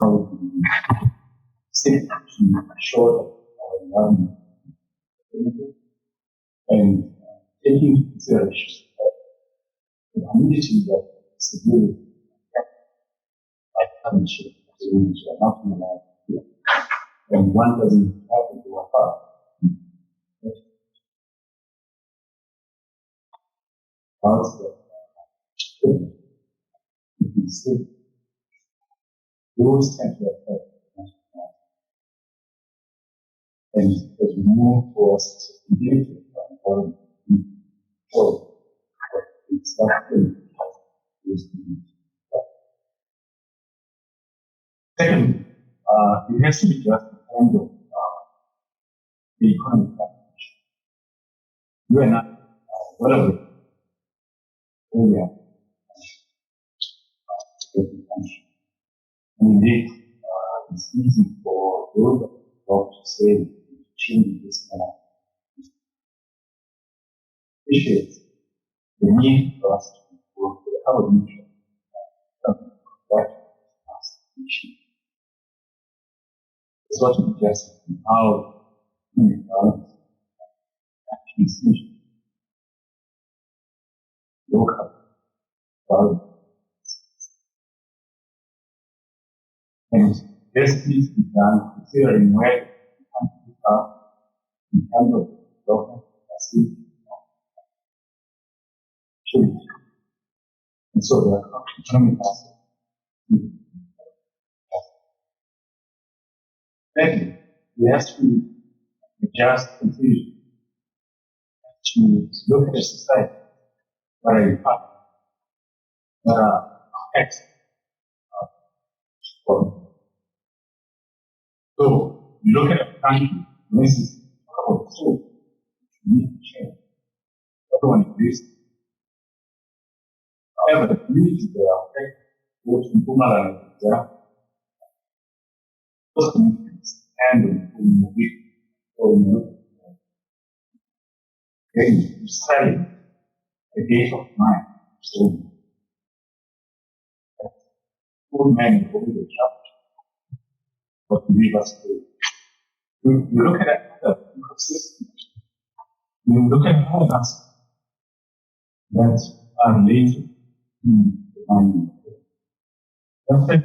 how we seek to ensure that our environment is sustainable and taking into consideration that the communities that severely affected by climate change are not allowed here, and one doesn't have to go apart. Parts that you can see those tend to affect and as we move towards sustainability of the environment, so it's not really those communities. Second, it has to be just in terms of the economic dimension. You and I, whatever we are, and indeed, it's easy for those that talk to say to change this kind of appreciate the need for us to work with our mutual that issue. It's what we just how human balance actually is local balance. And this needs to be done considering where countries are in terms of development capacity. And so there are economic aspects. Second, we have to adjust continuously to look at a society that are in fact that are effects. So, you look at a country, for instance, about food, we need to change. Everyone agrees. However, the communities that are affected, both in Pumaland and Zara, those communities and in the week or in the again, you study the gate of mind. So, food men over the chapter. What leave us to. You look at the ecosystem, you look at all aspects that are related to the environment. That's like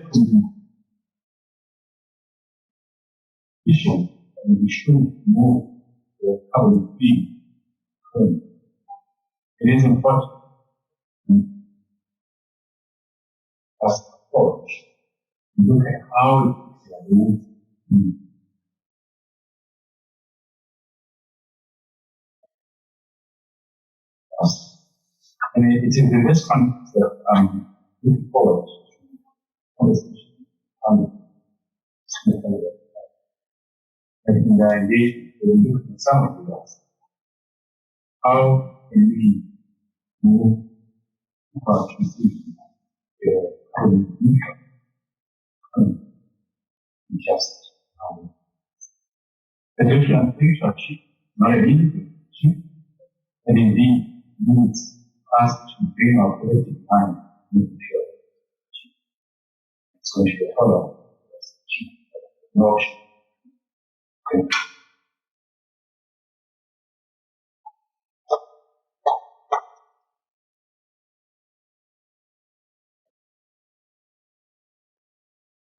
issue, and we should move the how we feel. It is important as an approach to look at how and it's in this context that I'm looking forward to conversation and indeed we look at some of the aspects. How can we move our transition just the different things are cheap, not immediately cheap, and indeed needs us to bring our collective mind into sure it's going to be a follow notion.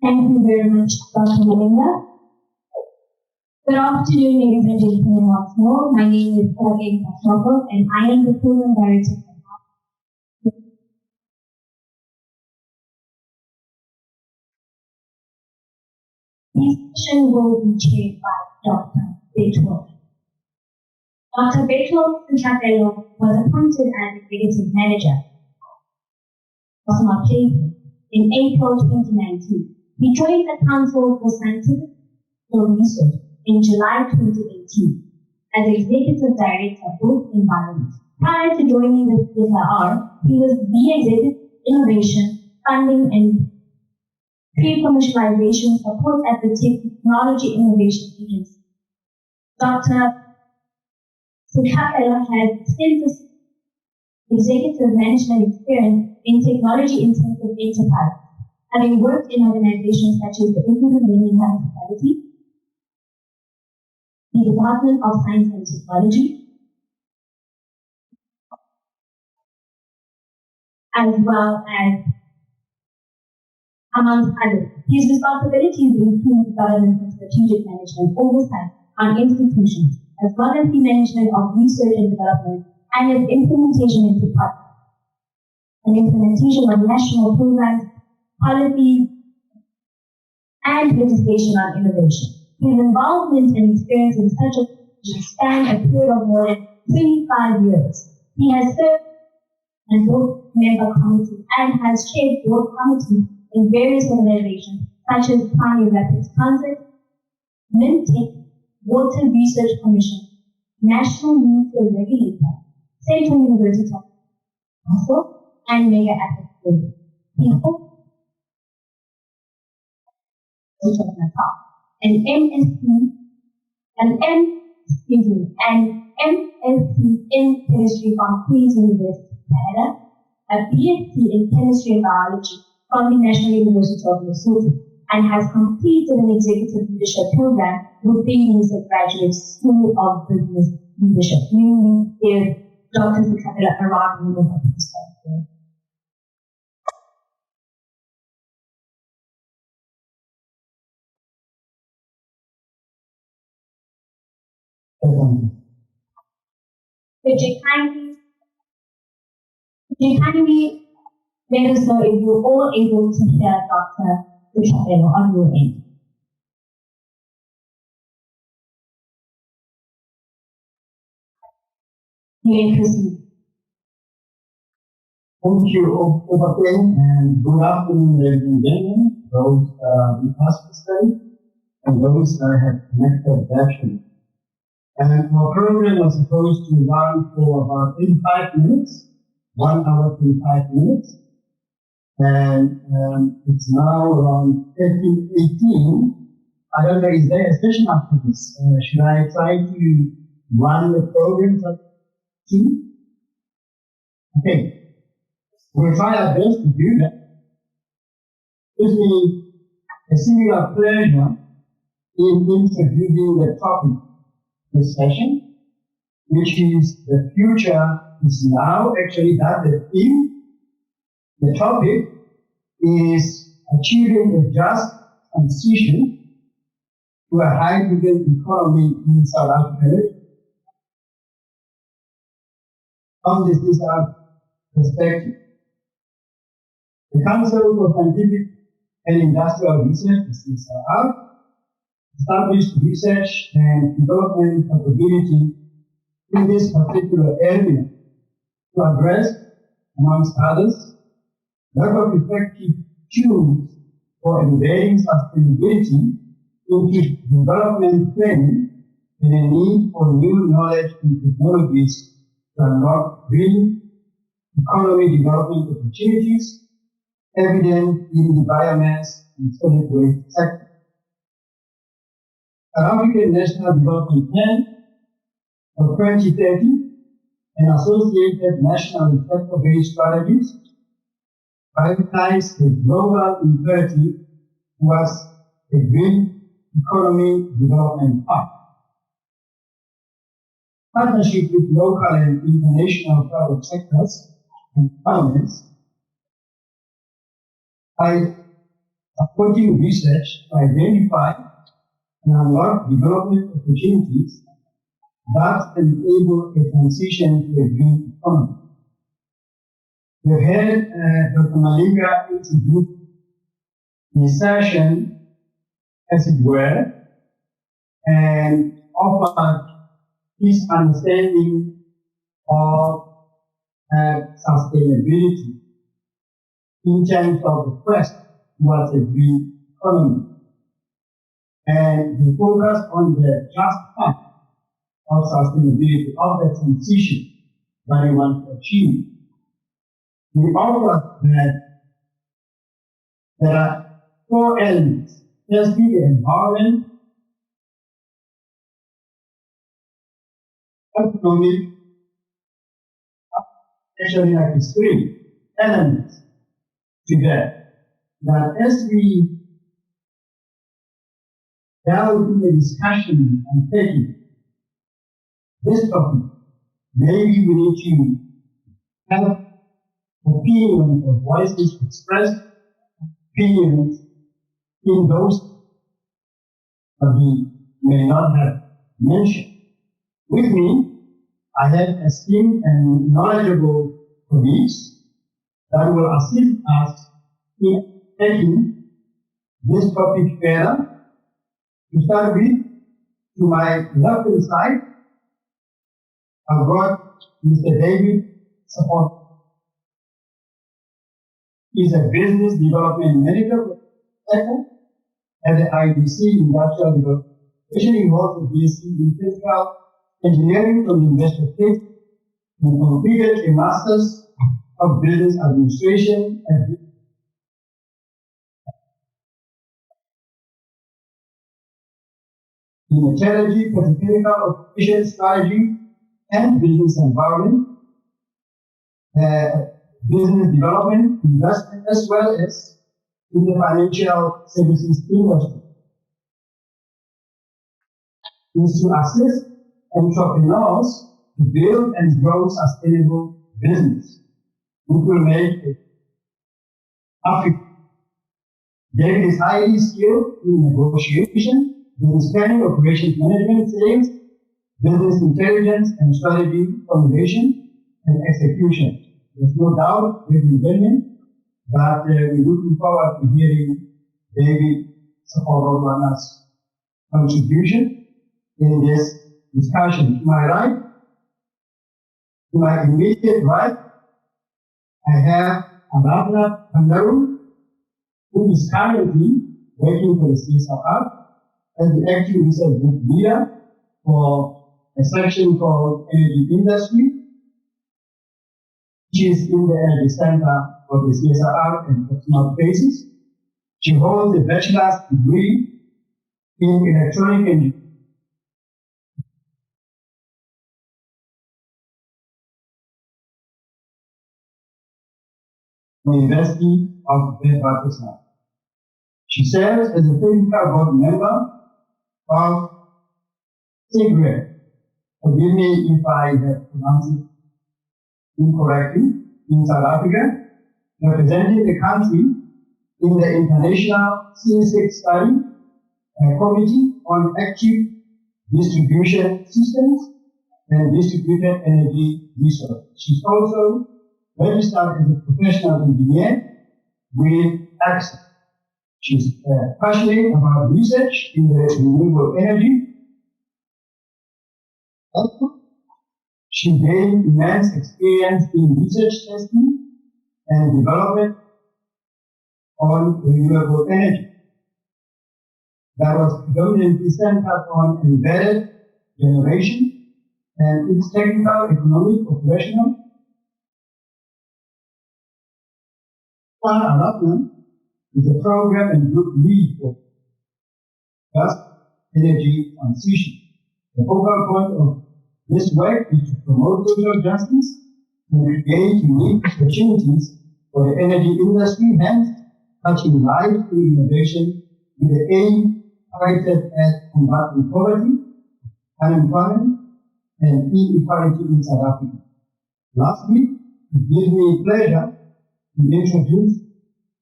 Thank you very much, Dr. Melinda. Good afternoon, ladies and gentlemen, once more. My name is Johannesburg, and I am the Program Director for this session will be chaired by Dr. Betwell. Dr. Betwell Sintlapelo was appointed as Executive Manager of Smart Paper in April 2019. He joined the Council for Scientific Research in July 2018 as Executive Director of Environment. Prior to joining the CSIR, he was the Executive Innovation, Funding and Pre-Commercialization Support at the Technology Innovation Agency. Dr. Sintlapelo has extensive executive management experience in technology-intensive enterprises. having worked in organizations such as the Institute of Municipality, the Department of Science and Technology, as well as amongst others. His responsibilities include governance and strategic management oversight on institutions, as well as the management of research and development and its implementation into practice, and implementation of national programs, policies, and legislation on innovation. His involvement and experience in such a span a period of more than 25 years. He has served on board member committees and has chaired board committees in various organizations such as Pioneer Rapid Transit, MINTEC, Water Research Commission, National Nuclear Regulator, Central University of Oslo, and Mega Asset Group. People, an MSc in chemistry from Queen's University, Canada, a BSc in chemistry and biology from the National University of Lesotho, and has completed an executive leadership program with the UNICEF Graduate School of Business Leadership. You is Dr. Sikapela Arad. Could you kindly let us know if you're all able to hear Dr. Sikapela on your end? You may proceed. Thank you, Obaken, and good afternoon, ladies and gentlemen, those in participate and those that have connected virtually. And our program was supposed to run for about 85 minutes, 1 hour 25 minutes, and it's now around 13:18. I don't know, is there a session after this? Should I try to run the program for 2? Okay. We'll try our best to do that. It gives me a singular pleasure in introducing the topic this session, which is the future is now. Actually, that's the theme. The topic is achieving a just transition to a hydrogen economy in South Africa. From this is our perspective. The Council for Scientific and Industrial Research, the CSIR, established research and development capability in this particular area to address, amongst others, lack of effective tools for embedding sustainability into development planning and a need for new knowledge and technologies to unlock green economy development opportunities evident in the biomass and solid waste sector. An African National Development Plan for 2030 and associated national sector-based strategies prioritize the global imperative towards a green economy development path. Partnership with local and international private sectors and governments by supporting research to identify and unlock development opportunities that enable a transition to a green economy. We heard Dr. Malinga introduce the session, as it were, and offered his understanding of sustainability in terms of the quest towards a green economy. And he focused on the just path of sustainability, of the transition that we want to achieve. We offered that there are 4 elements. Firstly, the environment, economic, actually like 3 elements to that. that as we delve in the discussion and taking this topic, maybe we need to have opinions or voices expressed, opinions in those that we may not have mentioned. With me, I have esteemed and knowledgeable colleagues that will assist us in taking this topic further. To start with, to my left-hand side, I've got Mr. David Support. He's a business development manager at the IDC Industrial Development. He holds a BSc in physical engineering from the University of Cape and completed a master's of business administration at in metallurgy, petrochemical operation strategy, and business environment, business development, investment, as well as in the financial services industry. Is to assist entrepreneurs to build and grow sustainable business, which will make Africa. David is highly skilled in negotiation, business planning, operations management, sales, business intelligence, and strategy formulation and execution. There's no doubt with engagement, but we're looking forward to hearing David Saporogwana's contribution in this discussion. To my right, to my immediate right, I have Aradna Pandaru, who is currently working for the CSIR as the active research group leader for a section called Energy Industry, which is in the Energy Center of the CSIR and Optimal Places. She holds a bachelor's degree in electronic engineering from the University of Witwatersrand. She serves as a technical board member of CSIR. Forgive me if I have pronounced it incorrectly, in South Africa, representing the country in the International CSIR Committee on Active Distribution Systems and Distributed Energy Resources. She's also registered as a professional engineer with AXA. She's passionate about research in the renewable energy. She gained immense experience in research testing and development on renewable energy. That was predominantly centered on embedded generation and its technical, economic, operational. Aradna is a program and group lead for just energy transition. The focal point of this work is to promote social justice and create unique opportunities for the energy industry, hence touching life through innovation with the aim targeted at combating poverty, unemployment, and inequality in South Africa. Lastly, it gives me pleasure to introduce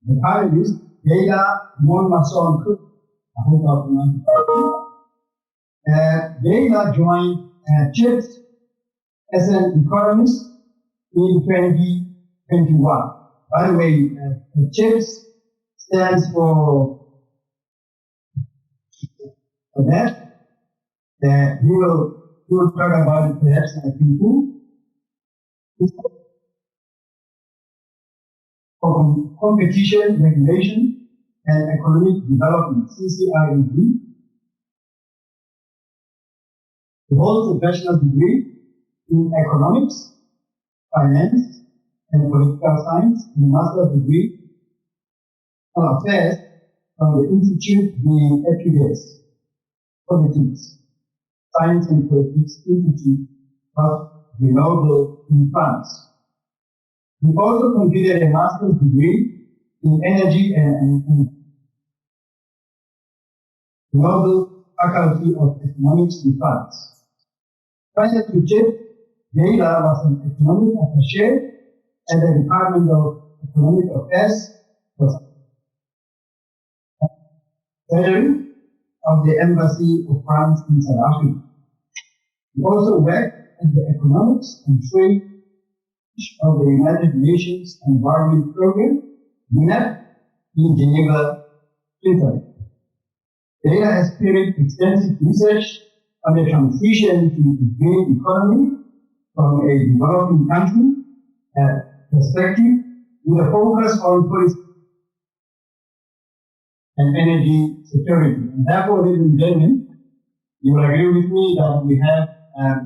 the panelist, Leila Monmason. I hope I pronounced it. Leila joined CHIPS as an economist in 2021. By the way, CHIPS stands for that. We will talk about it perhaps in a few. For competition, regulation, and economic development, CSIR. He holds a bachelor's degree in economics, finance, and political science, and a master's degree in affairs from the Institute d'Études Politiques, Science and Politics Institute of Grenoble in France. He also completed a master's degree in energy and global faculty of economics and finance. Prior to Jeff, Leila was an economic attaché at the Department of Economic Affairs, Treasury of the Embassy of France in South Africa. He also worked at the Economics and Trade of the United Nations Environment Program, UNEP, in Geneva, Switzerland. Leila has carried extensive research on the transition to the green economy from a developing country perspective with a focus on policy and energy security. And therefore, ladies and gentlemen, you will agree with me that we have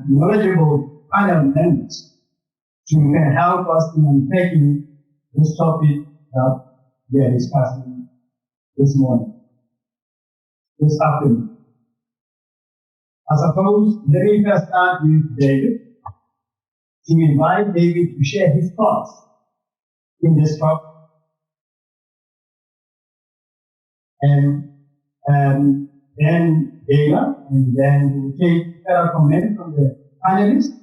knowledgeable panel members who can help us in unpacking this topic that we are discussing this afternoon. I suppose, let me first start with David, to invite David to share his thoughts in this topic. And then Leila, and then we'll take further comment from the panelists.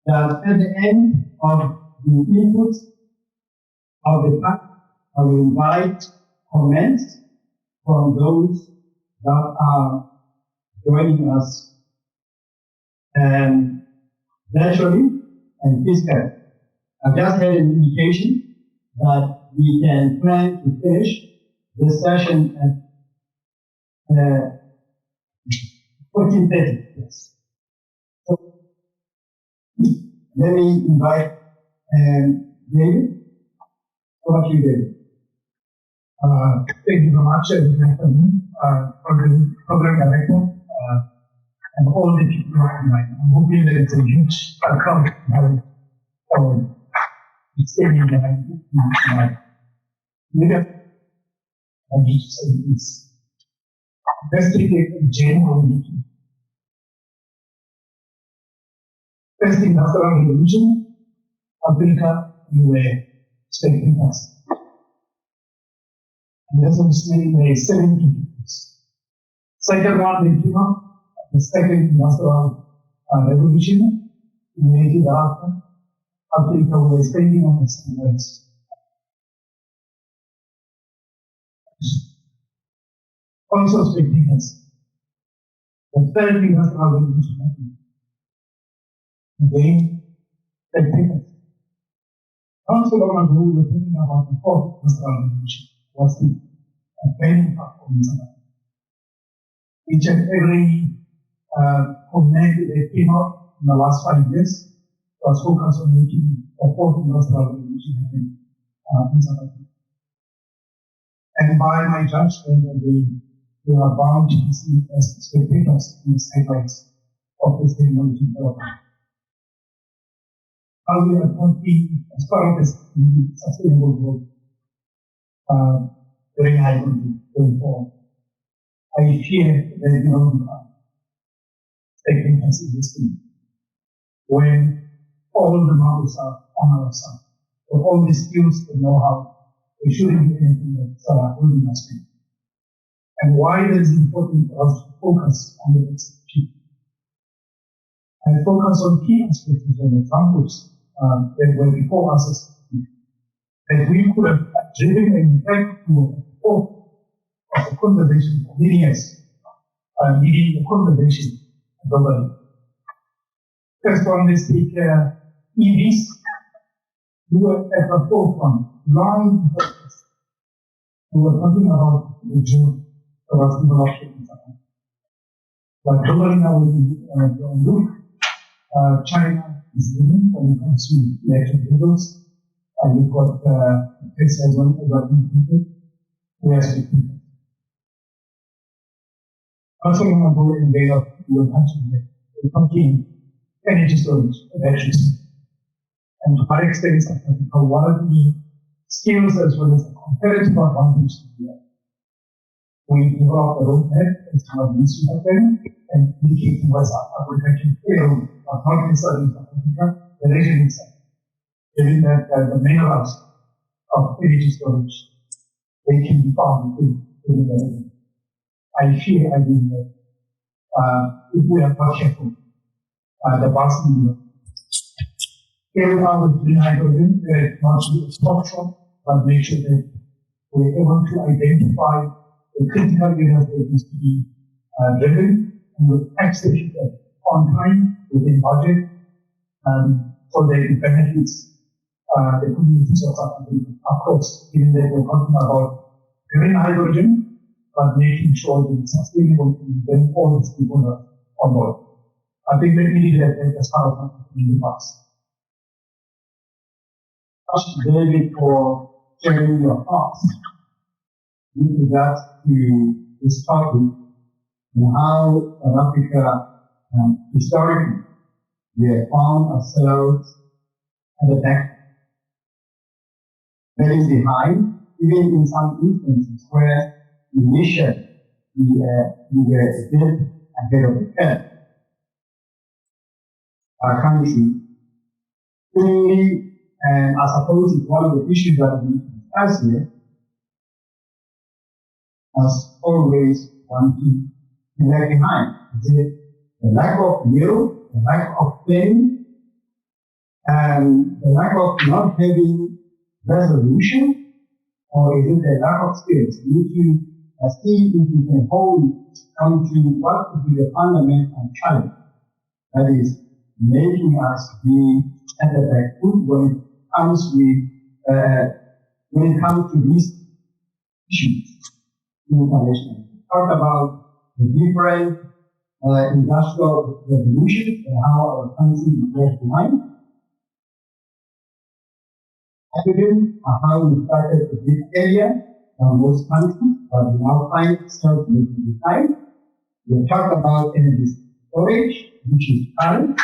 At the end of the inputs of the panel, I will invite comments from those that are joining us virtually and physically. I've just had an indication that we can plan to finish this session at 14:30. Yes. So let me invite David. Over to you, David. Thank you very much, program director, and all the people online. I'm hoping that it's a huge crowd for staying behind my leader. I need to say this. Let's take a general meeting. First industrial revolution, Africa, you were expecting us. And that's obviously the 70s. Second one, they came up, the second industrial revolution, immediately thereafter, Africa was spending on its ways. Also expecting us. The third industrial revolution happened. Again, expecting us. Not so long ago, we were thinking about the fourth industrial revolution. Was the training performance. Each and every comment that came out in the last 5 years was focused on making a fourth industrial revolution happen in South Africa. And by my judgment, they are bound to be seen as spectators in the sidelines of this technology development. How we are talking as part of this sustainable growth. Very high going forward. I fear that it will become taking us in this thing when all the models are on our side, with all the skills and know-how, we shouldn't do anything that are holding us back. And why it is important for us to focus on the execution and focus on key aspects and examples that were before us that we could have driven an impact to of the conversation for many years, leading the conversation globally. First one, let's take EVs. We were at the forefront, long before this. We were talking about the June towards development. But globally now, when we look, China is leading when it comes to electric vehicles. We've got Tesla as well, we are speaking. Also, when we go in way of we're talking energy storage, batteries. And to our experience, what are the skills as well as the comparative advantage we have? We develop a roadmap as to what needs to happen and indicating what's Africa can fail, but not necessarily South Africa, the region itself. Given that the minerals of energy storage, they can be found in the region. I fear, I mean, that if we are not careful, the vast media, carry out with green hydrogen, not be a structure, but make sure that we're able to identify the critical areas that needs to be driven and with execution on time, within budget, so that it benefits the communities of South Africa. Of course, given that we're talking about green hydrogen, but making sure that it's sustainable and then all the stakeholders on board. I think that we need that as part of the past. Thank you, David, for sharing your thoughts with regards to this topic and how South Africa historically we have found ourselves at the back, very behind, even in some instances where initially we were a bit ahead of the curve. Our country, clearly, and I suppose it's one of the issues that we discuss here, as always wanting to lag behind. Is it the lack of will, the lack of planning, and the lack of not having resolution, or is it the lack of skills? We need to see if we can come to what could be the fundamental challenge that is making us be at the back foot when it comes to these issues internationally. Talk about the different industrial revolutions and how our country is left behind. Hydrogen, how we started a big area on most countries, but we now find ourselves making behind. We talked about energy storage, which is current,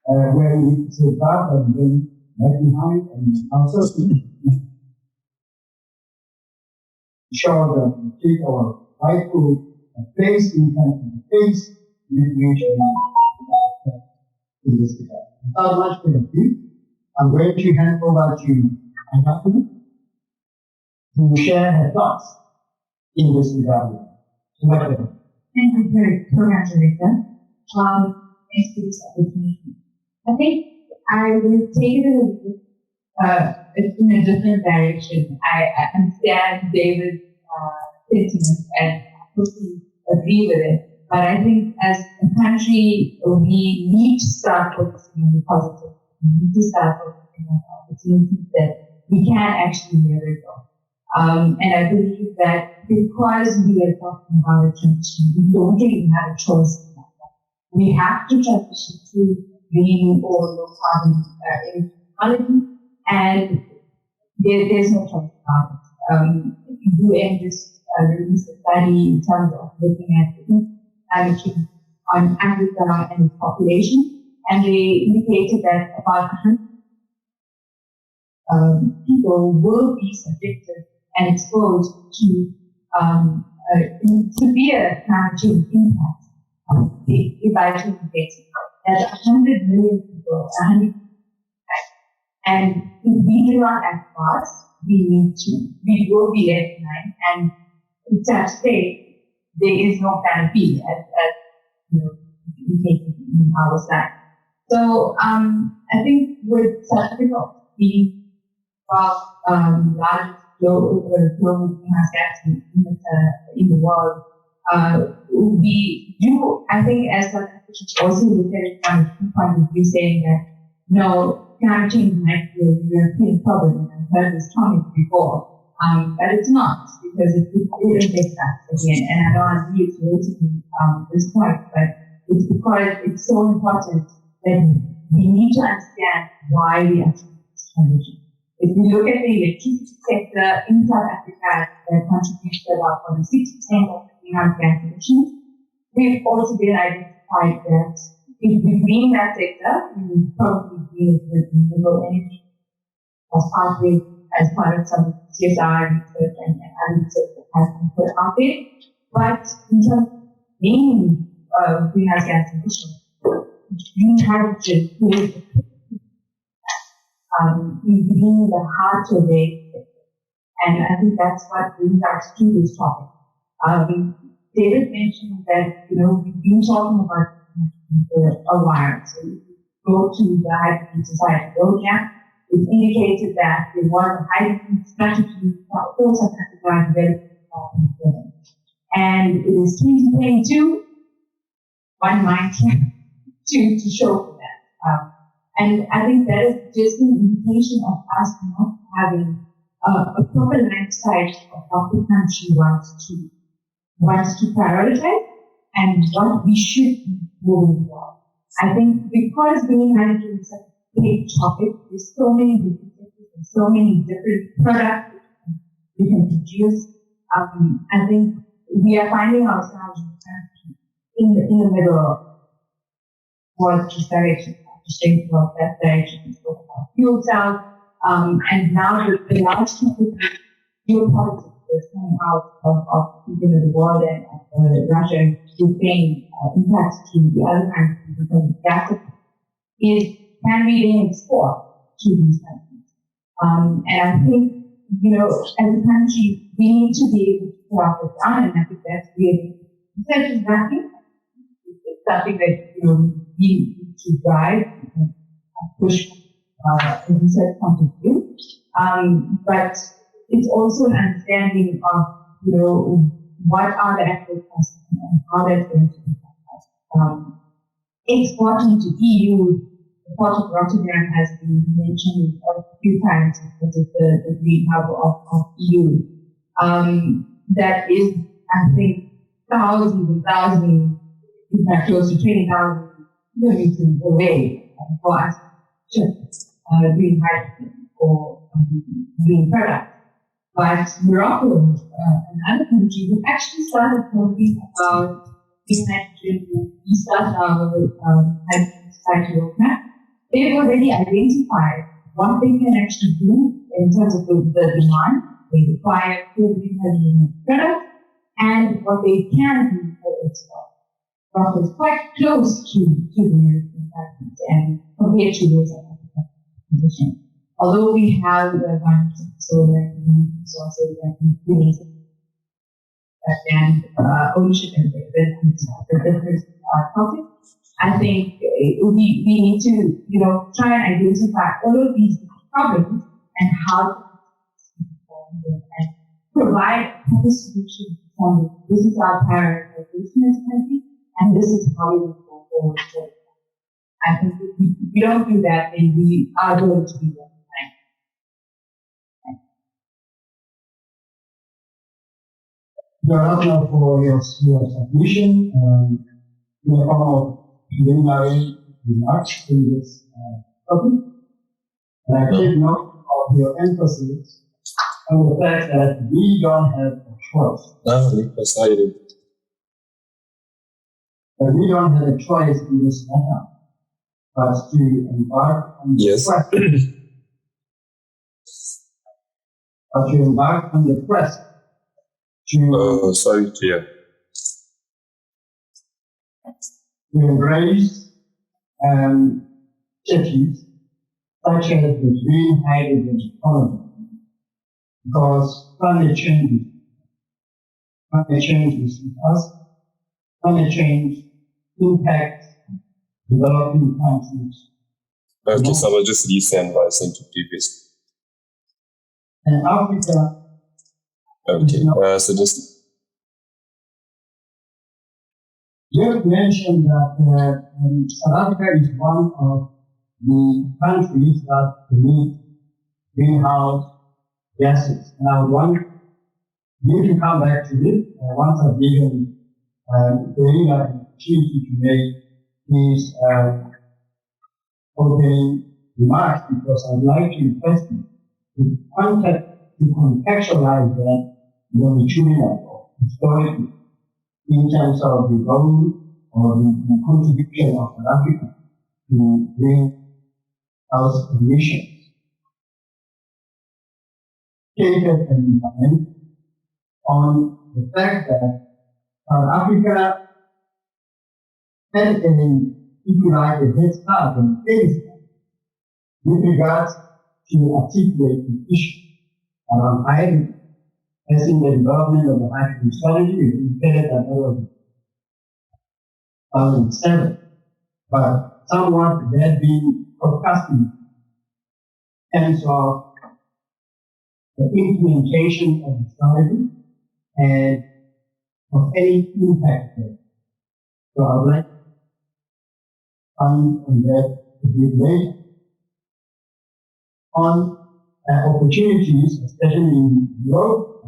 where we need to say that and then left behind, and also ensure that we take our rightful place in the place with which we in this regard. Without much further, I'm going to hand over to Anaki to share her thoughts in this regard. Thank you very much, Rita. Thanks for this opportunity. I think I will take it in a different direction. I understand David's sentiment and I totally agree with it. But I think as a country, we need to start focusing on the positive. We need to start focusing on opportunities that we can actually leverage on. And I believe that because we are talking about a transition, we don't really have a choice in that. We have to transition to green or low carbon energy technology, and there's no choice about it. UN just released a study in terms of looking at the climate change on Africa and its population, and they indicated that about 100 people will be subjected and exposed to severe climate change impacts if I take the basic. That's 100 million people, 100 and if we do not act fast, we will be left behind, and in such state, there is no plan B as we take in our side. So I think with South Africa being largest global greenhouse gas in the world, we do, I think, as South Africans also look at it from a point of view, saying that no, climate change might be a European problem, and I've heard this topic before, but it's not, because it affects us again, and I don't want to reiterate this point, but it's because it's so important that we need to understand why we are doing this transition. If we look at the electricity sector in South Africa, that contributes to about 46% of the greenhouse gas emissions, we've also been identified that if we green that sector, we will probably green it with renewable energy as part of some CSIR research and other research that has been put out there. But in terms of main greenhouse gas emissions, green hydrogen is in the hard-to-abate sector. And I think that's what brings us to this topic. David mentioned that, we've been talking about for a while. So if you go to the Hydrogen Society roadmap, it's indicated that they want a hydrogen strategy for South Africa development. And it is 2022, one might to show for that. And I think that is just an indication of us not having a proper lifestyle of what the country wants to prioritize and what we should be moving forward. I think because being hydrogen is such a big topic, there's so many different sectors and so many different products we can produce. I think we are finding ourselves in the middle of towards this direction, just towards that direction, spoke about fuel cells, and now the large topic geopolitics is coming out of the world and Russia and Ukraine impacts to the other countries because of gas is can we then export to these countries? And I think, as a country, we need to be able to put our foot down, and I think that's really such as nothing. It's something that we need to drive and push, as you said, point of view. But it's also an understanding of, what are the actual costs and how that's going to impact us. Exporting to EU, the Port of Rotterdam has been mentioned a few times because of the green hub of EU. That is, I think, thousands and thousands, in fact, close to 20,000 kilometers away for us to green hydrogen or green products. But Morocco and other countries have actually started talking about green hydrogen. We started our hydrogen society roadmap. They've already identified what they can actually do in terms of the demand. They require green hydrogen products and what they can do for export. Morocco is quite close to the European countries and compared to those African position. Although we have the advantage of solar and resources and things and ownership and different topics, I think we need to try and identify all of these problems and how to and provide a solution. This is our prioritization as a country, and this is how we will go forward. I think if we don't do that, then we are going to be left behind. Johanna, for your submission and in the form of preliminary remarks in this topic. And I take note of your emphasis on the fact that we don't have a choice. That we don't have a choice in this matter, but to embark on the quest. But to embark on the quest to embrace cities such as the green hydrogen economy, because climate change is with us. Climate change impacts developing countries. I will just resend what I sent to previous. And Africa. Okay. So just. You have mentioned that South Africa is one of the countries that emit greenhouse gases. And I would want you to come back to it once I've given Karina an opportunity to make these opening remarks, because I'd like to request you to contextualize that longitudinally or historically in terms of the role or the contribution of South Africa to greenhouse emissions. Stated and comment on the fact that South Africa had if you like, a head start on things with regards to articulate the issue. I, as in the development of the hydrogen strategy, we indicated that there was 2007, but somewhat that being procrastinated in terms of the implementation of the strategy and of any impact there. So I would like to comment on that a bit later. On opportunities, especially in Europe,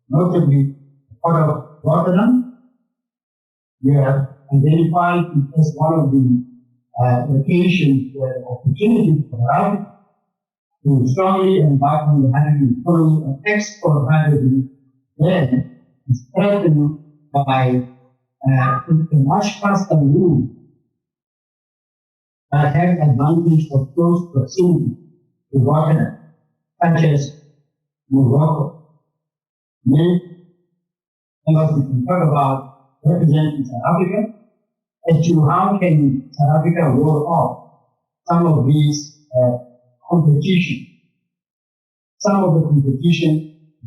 notably part of Rotterdam, we have identified it as one of the locations where opportunities for us to strongly embark on the hydrogen economy and export hydrogen then is threatened by a much faster route that have advantage of close proximity to Rotterdam, such as Morocco. Many members we can talk about representing South Africa as to how can South Africa roll off some of these competition, some of the competition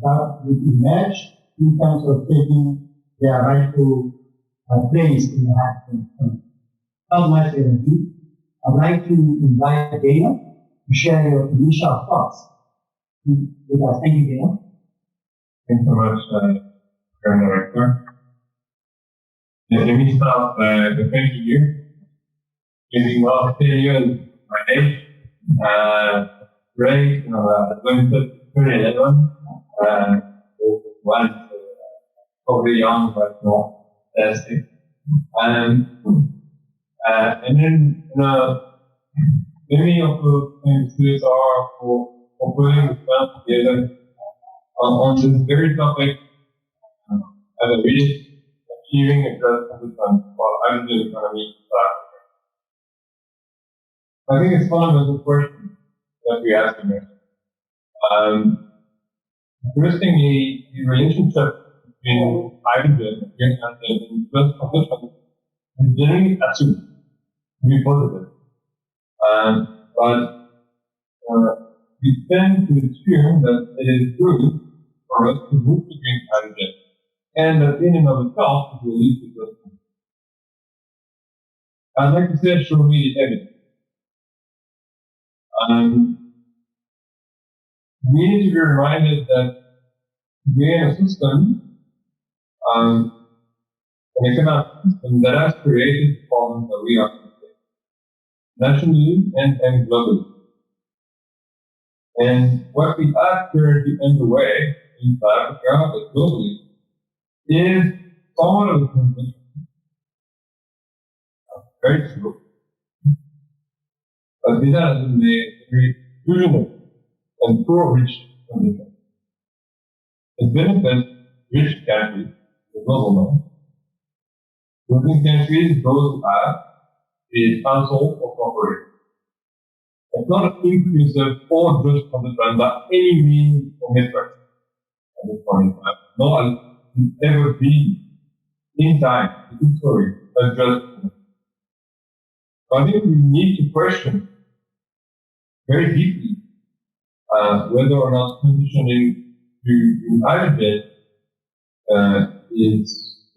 that would emerge in terms of taking their rightful place in the hydrogen economy. Without much ado, I'd like to invite Dana to share your initial thoughts with us. Thank you, Dana. Thanks so much, Current Director. Let me start the thank you. Doing well, you and my age. Great, when 2011, one probably young, but not fantastic. And then, many of the things CSIR for putting the plan together on this very topic, as a read, achieving a growth for hydrogen economy. I think it's fundamental question that we ask here. Interestingly, the relationship between hydrogen and first position is generally assumed to be positive. But we tend to assume that it is good for us to move to green hydrogen, and that in and of itself will lead to growth. I'd like to say, show me the evidence. We need to be reminded that we're in a system, an economic system that has created the problems that we are facing, nationally and globally. And what we have currently underway in South Africa, but globally, is somewhat of a transition. Very true. But this has been a very fusional and pro-rich condition. It benefits rich countries, the global north. Working countries, those who have a council of corporations. It's not inclusive or just condition by any means or method at this point in time. Nor has it ever been in time, in history, addressed. So I think we need to question very deeply whether or not transitioning to hydrogen is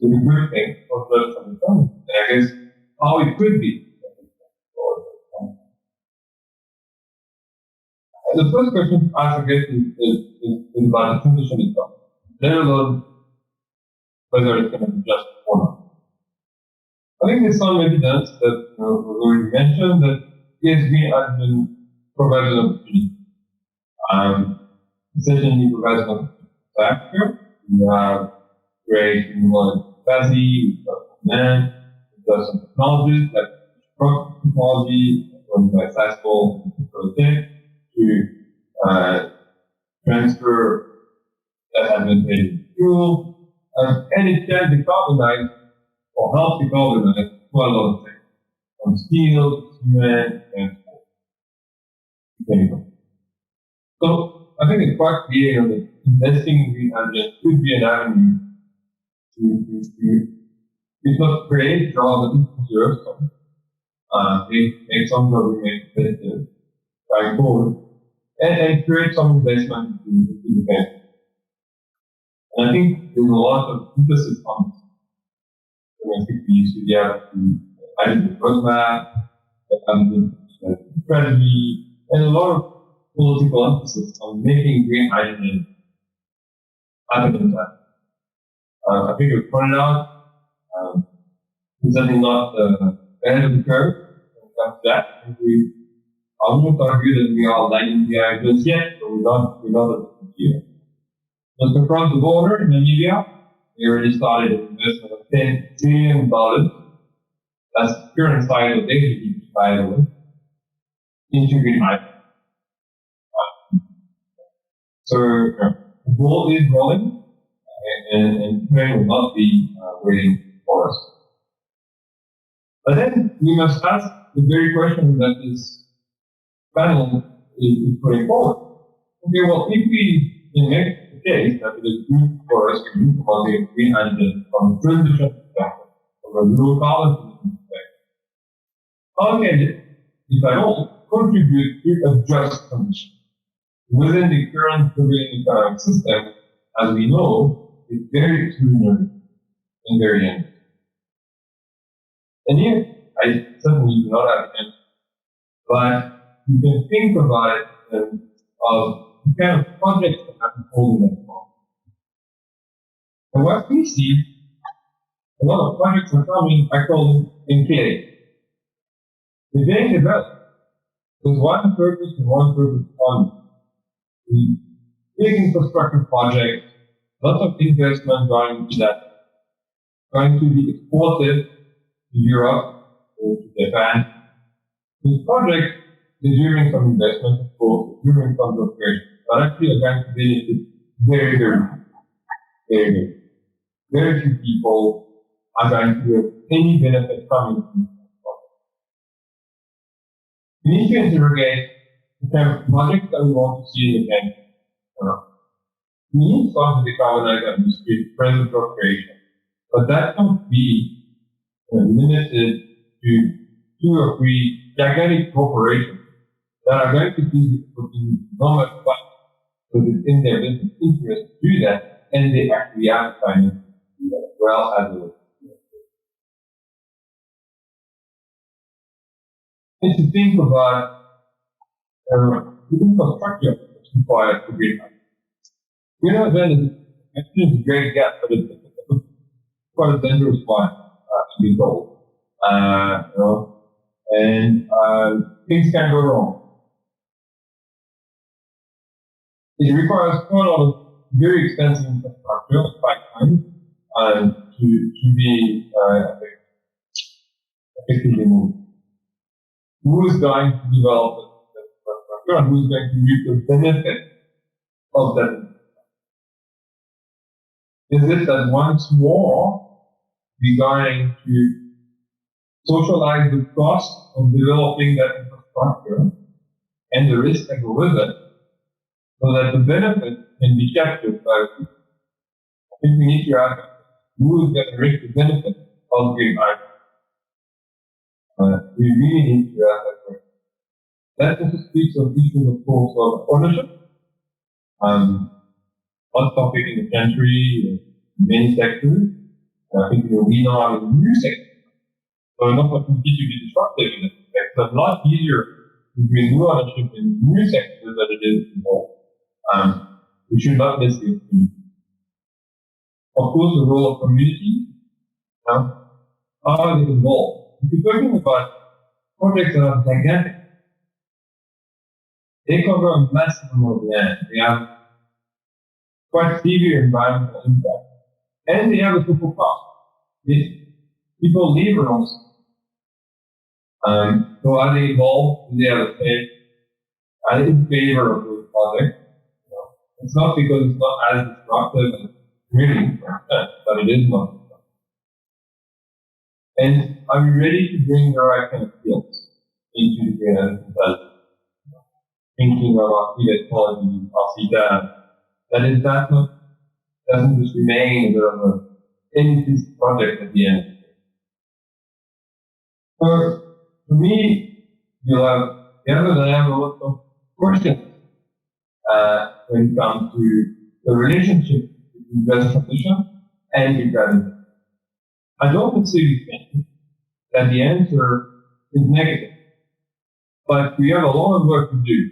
a good thing or just on its own. I guess how it could be. The first question I forget is about the transition itself, let alone whether it's going to be just or not. I think there's some evidence that we already mentioned that green hydrogen provides an opportunity. Essentially provides an opportunity. So after we have great renewable capacity, we've got demand, we've got some technologies like truck technology, that's accessible to transfer that advantageous fuel, and it can decarbonize or help decarbonize quite a lot of things, from steel, cement, and chemicals. So I think it's quite clear that investing in green hydrogen could be an avenue to if not create jobs, at least preserve some, make some jobs remain competitive going forward. and create some investment to the bank. And I think there's a lot of emphasis on domestic use to get the hydrogen roadmap, the strategy, and a lot of political emphasis on making green hydrogen happen in time. I think it was pointed out, it's certainly not the end of the curve when it comes to that. I wouldn't argue that we are lagging behind just yet, but we're not at the year. Just across the border in Namibia, we already started an investment of $10 billion. That's the current size of their GDP, by the way, into green hydrogen. So the ball is rolling, and Ukraine will not be waiting for us. But then we must ask the very question that this panel is putting forward. Okay, well, if we make the case that it is good for us to use green hydrogen from a transition perspective, from a low carbon perspective, how can it, if at all, contribute to a just transition? Within the current prevailing economic system, as we know, is very exclusionary and very empty. And here, I certainly do not have an answer, but you can think about it of the kind of projects that have been holding that form. And what we see, a lot of projects are coming, I call them in clay. They're being developed with one purpose and one purpose only. The big infrastructure project, lots of investment going into that, going to be exported to Europe or to Japan. This project is during some investment, of course, during some operation, but actually are going to benefit very, very, very, very, very few people are going to have any benefit coming from this project. We need to interrogate the kind of projects that we want to see in the bank. We need to start to decarbonize our industry, present job creation, but that can't be limited to 2 or 3 gigantic corporations that are going to be putting enormous funds so it's in their business interest to do that, and they actually have finance to do that as well as a and to think about the infrastructure that's required for green hydrogen. You know, then it's a great gap, but it's quite a dangerous one, to be told. And things can go wrong. It requires quite a lot of very expensive infrastructure, like pipelines, to be effectively moved. Who is going to develop the infrastructure and who is going to reap the benefit of that? Is it that once more we're going to socialize the cost of developing that infrastructure and the risk that go with it, so that the benefit can be captured by people? I think we need to ask who is going to reap the benefit of green hydrogen. We really need to ask that question. That also speaks of issues, of course, of ownership. Hot topic in the country, many sectors. I think we now have a new sector. So an opportunity to be disruptive in this respect. So it's a lot easier to bring new ownership in new sectors than it is in all. We should not miss the opportunity. Of course, the role of community. How are they involved? If you're talking about projects that are gigantic, they cover a massive amount of land. They have quite severe environmental impact. And they have a social cost. People leave around. So are they involved? Do they have a say? Are they in favor of those projects? It's not because it's not as destructive as really, but it is not destructive. And are we ready to bring the right kind of skills into the intelligence? Thinking of our ecology, our CSIR, that doesn't just remain a endless project at the end. So, for me, I have a lot of questions when it comes to the relationship between just transition and regrading. I don't necessarily think that the answer is negative, but we have a lot of work to do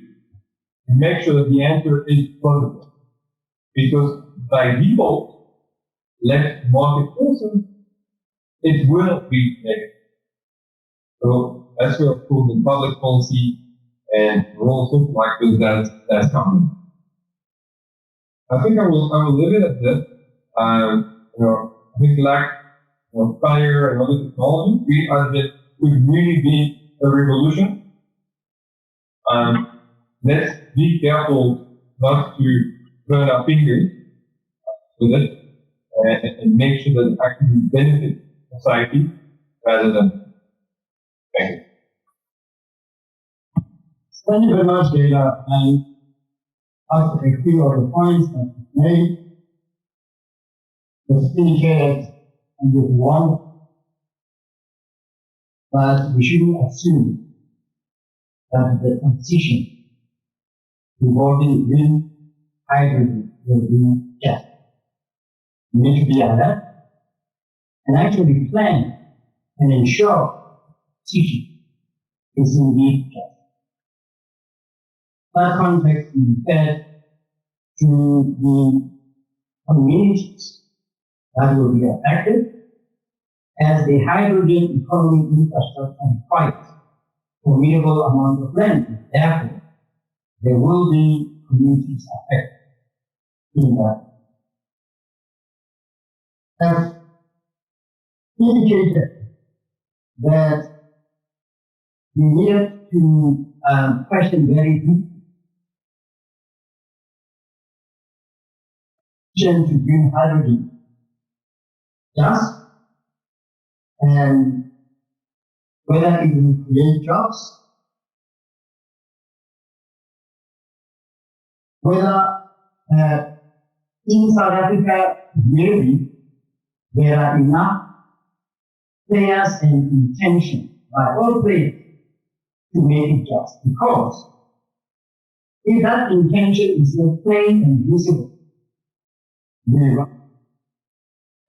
to make sure that the answer is positive. Because by default, let market forces, it will be negative. So that's where, of course, the public policy and role of social actors that's coming. I think I will leave it at this. I think like fire and other technology, would really be a revolution. Let's be careful not to burn our fingers with it and make sure that it actually benefits society rather than. Thank you. Thank you very much, Data. And after a few of the points that you made, was indicated and with one, but we shouldn't assume that the transition involving green hydrogen will be just. We need to be alert and actually plan and ensure transition is indeed just. That context is referred to the communities that will be affected as the hydrogen economy infrastructure requires formidable amount of land. Therefore, there will be communities affected in that. As indicated that we need to question very deeply to green hydrogen just and whether it will create jobs, whether in South Africa really there are enough players and intention by all players to make it just, because if that intention is not plain and visible, the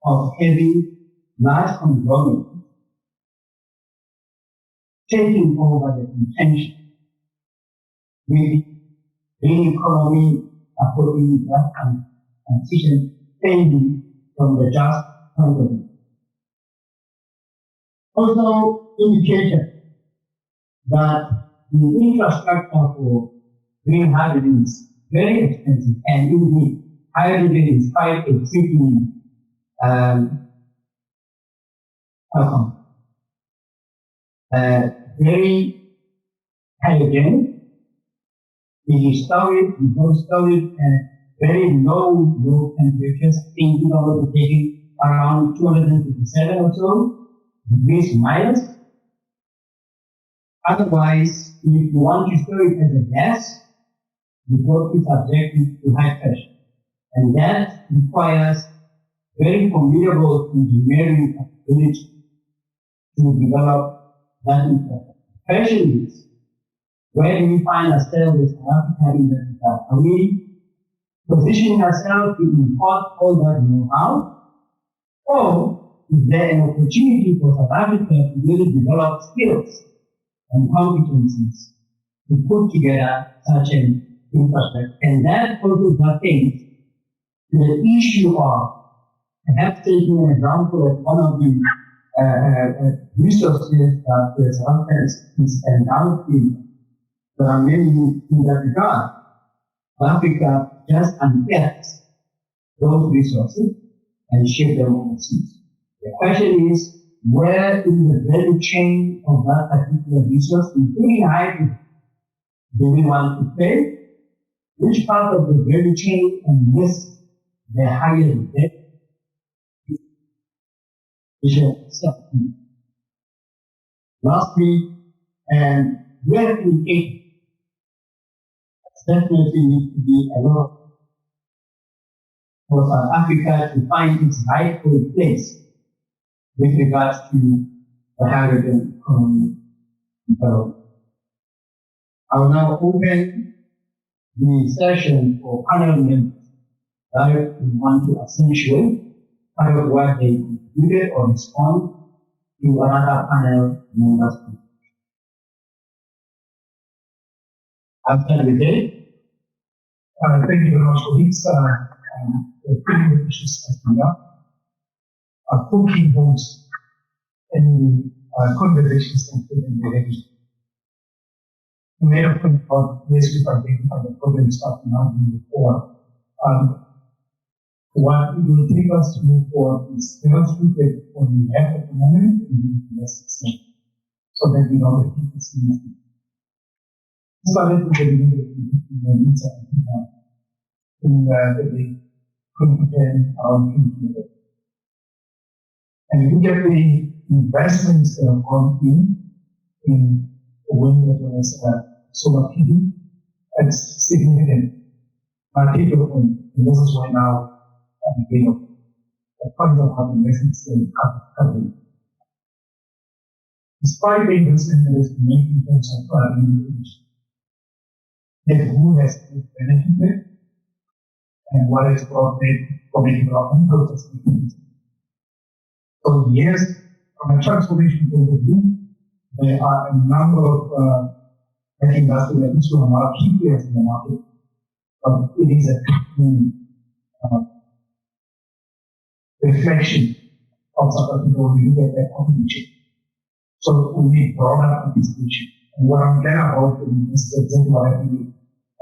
of having large conglomerates taking over the intention with the green economy according that transition pending from the just point of view. Also indicated that the infrastructure for green hydrogen is very expensive, and indeed hydrogen is quite a tricky very hygienic. It is stored, you don't store it at very low temperatures. I think you know, taking around 257 or so degrees minus. Otherwise, if you want to store it as a gas, you got to subject it to high pressure. And that requires very formidable engineering ability to develop that infrastructure. The question is, where do we find ourselves as Africa in that regard? Are we positioning ourselves to import all that know-how? Or is there an opportunity for South Africa to really develop skills and competencies to put together such an infrastructure? And that also pertains to the issue of perhaps taking an example of one of the resources that the South Africa is endowed with. There are many in that regard. Africa just untaps those resources and share them overseas. The question is, where in the value chain of that particular resource, including hydrogen, do we want to play? Which part of the value chain and risk the higher debt? Lastly, and we have indicated definitely needs to be a lot for South Africa to find its rightful place with regards to the hydrogen economy development. I will now open the session for panel members that we want to accentuate part of what they contributed or respond to another panel members. After the day, Thank you very much for this. The critical issues as we are talking about any conversations and behavior. You made a point about ways we've identified the problem starting out before. What it will take us to move forward is demonstrate what we have at the moment and invest in so that we don't repeat the same mistake. Started with the needs of the in the 2010 2011. And if you get the investments that have gone in wind as well as solar PV, it's significant. Particularly, and this is why now the funds of our investments in recovery. Despite the investment that has been made in terms of who has benefited and what is brought from a development perspective. So yes, from a transformation point of view, there are a number of industry that is one of our key players in the market, but it is a reflection of South Africa when you look at that competition. So we need broader participation. And what I'm glad about is exactly what I think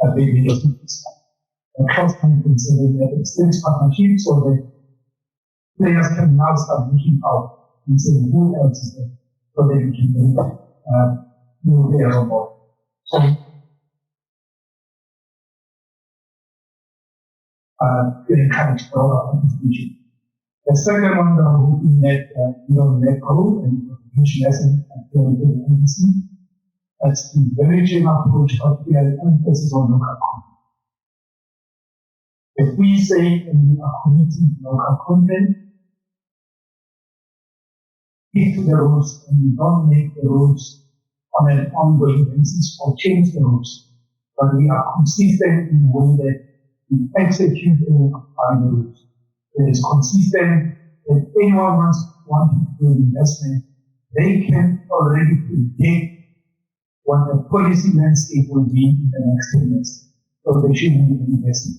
a big video is. The cross-country consider that extends partnership so that players can now start looking out and say who else is there so that we can bring new players on board. So to encourage broader participation. The second one that I'm looking at, net code and contribution lesson and theoretical emphasis. That's the very chain approach, particularly emphasis on local content. If we say we are committing local content, stick to the rules and we don't make the rules on an ongoing basis or change the rules, but we are consistent in the way that we execute and apply the rules. It is consistent that anyone wanting to do an investment, they can already predict what the policy landscape will be in the next 10 years. So they shouldn't be investing.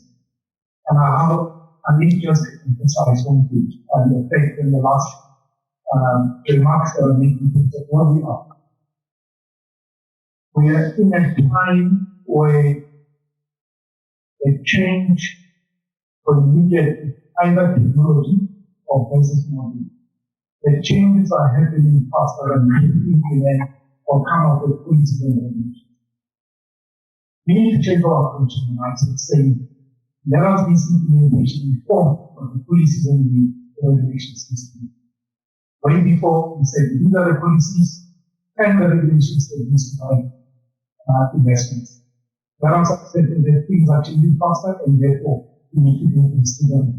And I need just to emphasize one thing, and the fact in the last remarks that are making that where we are. We are in a time where the change for immediate either technology or business model. The changes are happening faster than we can implement or come up with policies and regulations. We need to change our approach in the mindset, saying there are these implementation informed of the policies and the regulations system. Way before we said these are the policies and the regulations that need to drive investments. There are some that things are changing faster and therefore we need to do things together.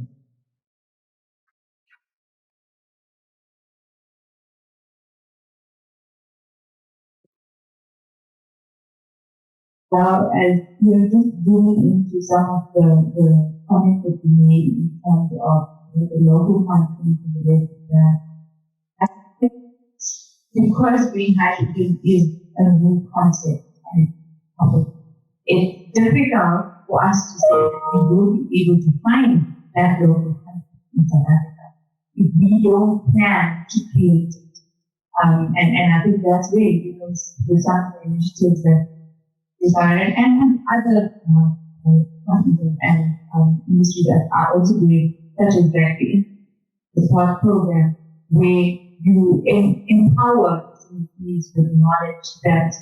Well, as you're just zooming into some of the comments that you made in terms of the local content and the rest of that, because green hydrogen is a new concept and it's difficult for us to say that we will be able to find that local content in South Africa if we don't plan to create it. And I think that's where, because there's some initiatives that and other companies and industries that are also doing, such as the support program, where you empower communities with knowledge that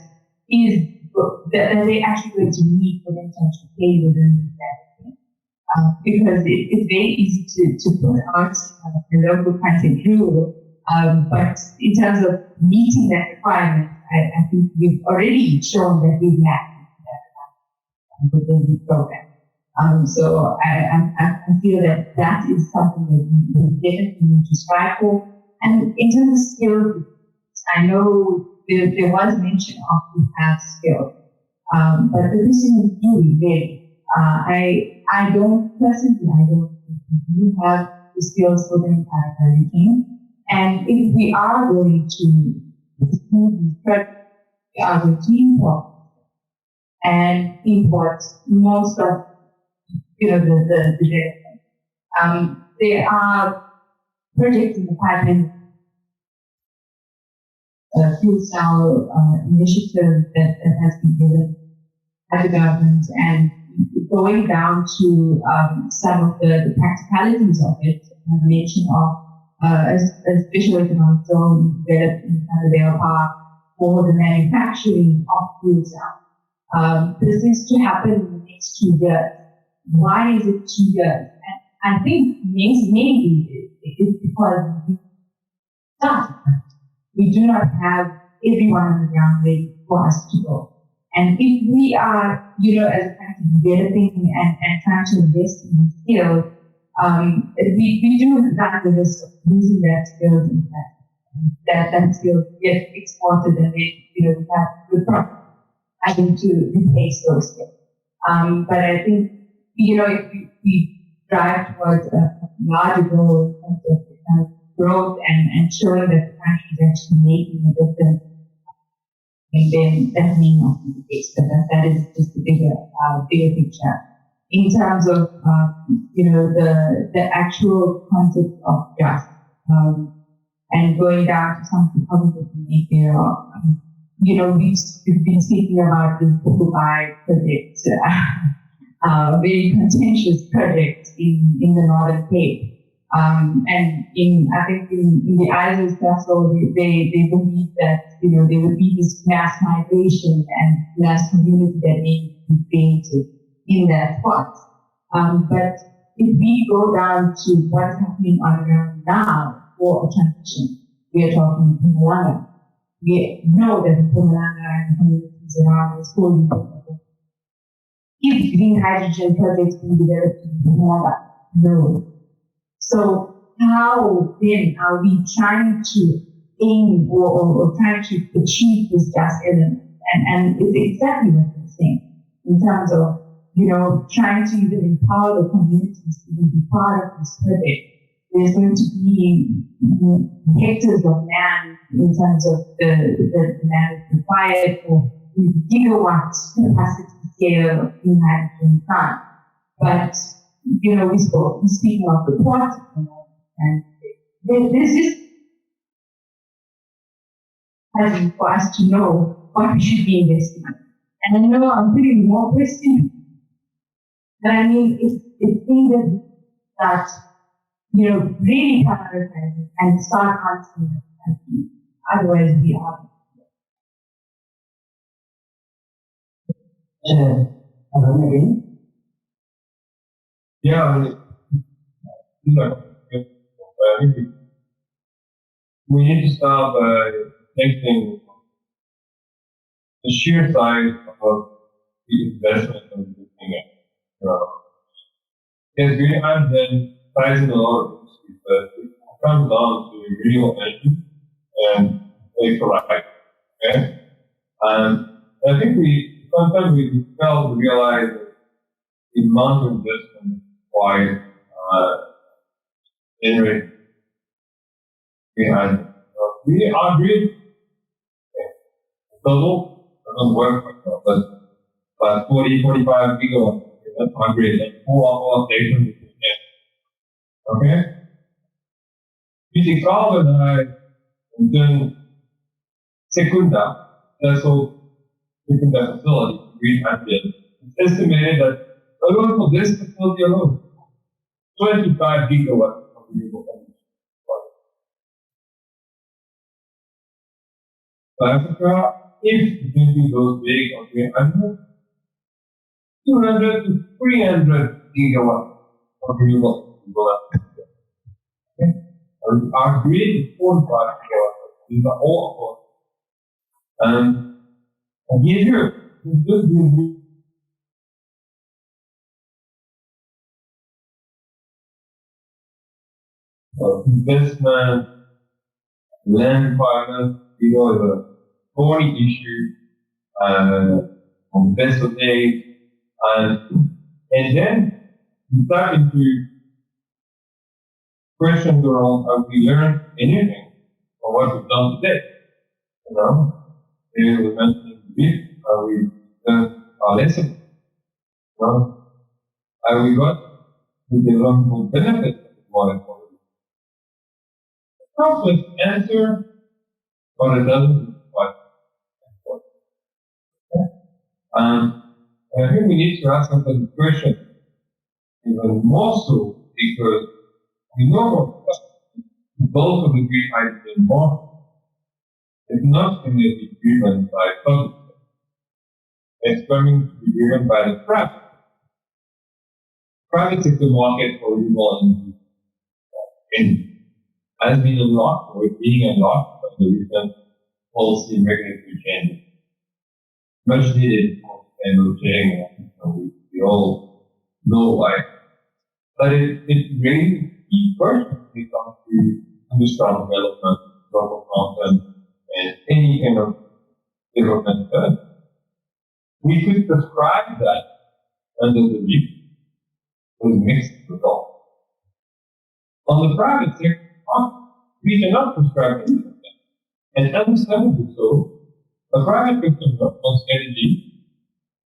they actually going to need for them to play within that. Because it's very easy to put out the local content rule, but in terms of meeting that requirement, I think we've already shown that we've lacked within the program. So I feel that is something that we definitely need to strive for. And in terms of skills, I know there was mention of we have skills, but the reason is really vague. I don't personally, I don't think we do have the skills for the entire value chain. And if we are going to we are going to import and import most of the development. There are projects in the pipeline, fuel cell initiative that has been given by the government, and going down to some of the practicalities of it, a mention of a special economic zone developed in Panelwill Park for the manufacturing of fuel cells. This is to happen in the next 2 years. Why is it 2 years? And I think maybe it's because we do not have everyone on the ground ready for us to go. And if we are, as a country developing and trying to invest in skills, we do run the risk of losing that skills and that skills get exported, and we have good problem having to replace those skills. But I think, if we drive towards a larger goal in terms of growth and showing that the country is actually making a difference, and then that may not be the case, but that is just the bigger picture. In terms of, the actual concept of just, and going down to some of the comments that we make there, we've been speaking about this Dubai project, very contentious project in the Northern Cape. And I think in the eyes of Cecil, they believe that, there would be this mass migration and mass community that needs to be created in that spot. But if we go down to what's happening on the ground now for a transition, we are talking Mpumalanga. We know that Mpumalanga and communities around this whole region, if green hydrogen projects being developed in Mpumalanga, no. So how then are we trying to aim or trying to achieve this just element? And it's exactly what we're saying in terms of, trying to even empower the communities to be part of this project. There's going to be hectares of land in terms of the land required for gigawatt capacity scale of green hydrogen plant. But we're speaking of the port, and there's just for us to know what we should be investing in. And I know I'm putting more questions, but I mean, it's things that really prioritize it and start answering it. Otherwise, we are. Again? Yeah, I think we need to start by thinking the sheer size of the investment that we're looking at. Because we have been sizing a lot of issues, but it comes down to renewable energy and electrolyte. Okay? And I think sometimes we fail to realize the amount of investment required generate green hydrogen. We agree. Total doesn't work right now, but 40, 45 gigawatts, that's hungry, like 4 hour stations. Okay? We decarbonize and then Secunda, Secunda facility, green hydrogen. It's estimated that alone for this facility alone, 25 gigawatts of renewable energy. Africa, if it can be those big of green hydrogen, 200 to 300 gigawatts of renewable energy. Okay? Our grid is 45 gigawatts. These are all of course. And here, this is investment, land requirements, is a thorny issue on best of days, and And then we start into questions around have we learned anything from what we've done today? You know, maybe we mentioned this, have we learned our lesson? You know, have we got the developmental benefits of water quality? It's a complex answer, but it doesn't look quite important. I think we need to ask ourselves the question even more so because we know the bulk of the green hydrogen market is not going to be driven by public. It's going to be driven by the private. Private sector market for renewable energy has been unlocked or is being unlocked by the recent policy and regulatory changes. Much needed for sustainable change, we all know why. But it brings key questions when it comes to industrial development, local content, and any kind of development. We could prescribe that under the REAP with mixed results. On the private sector, we cannot prescribe anything. And understandably so, the private sector wants energy,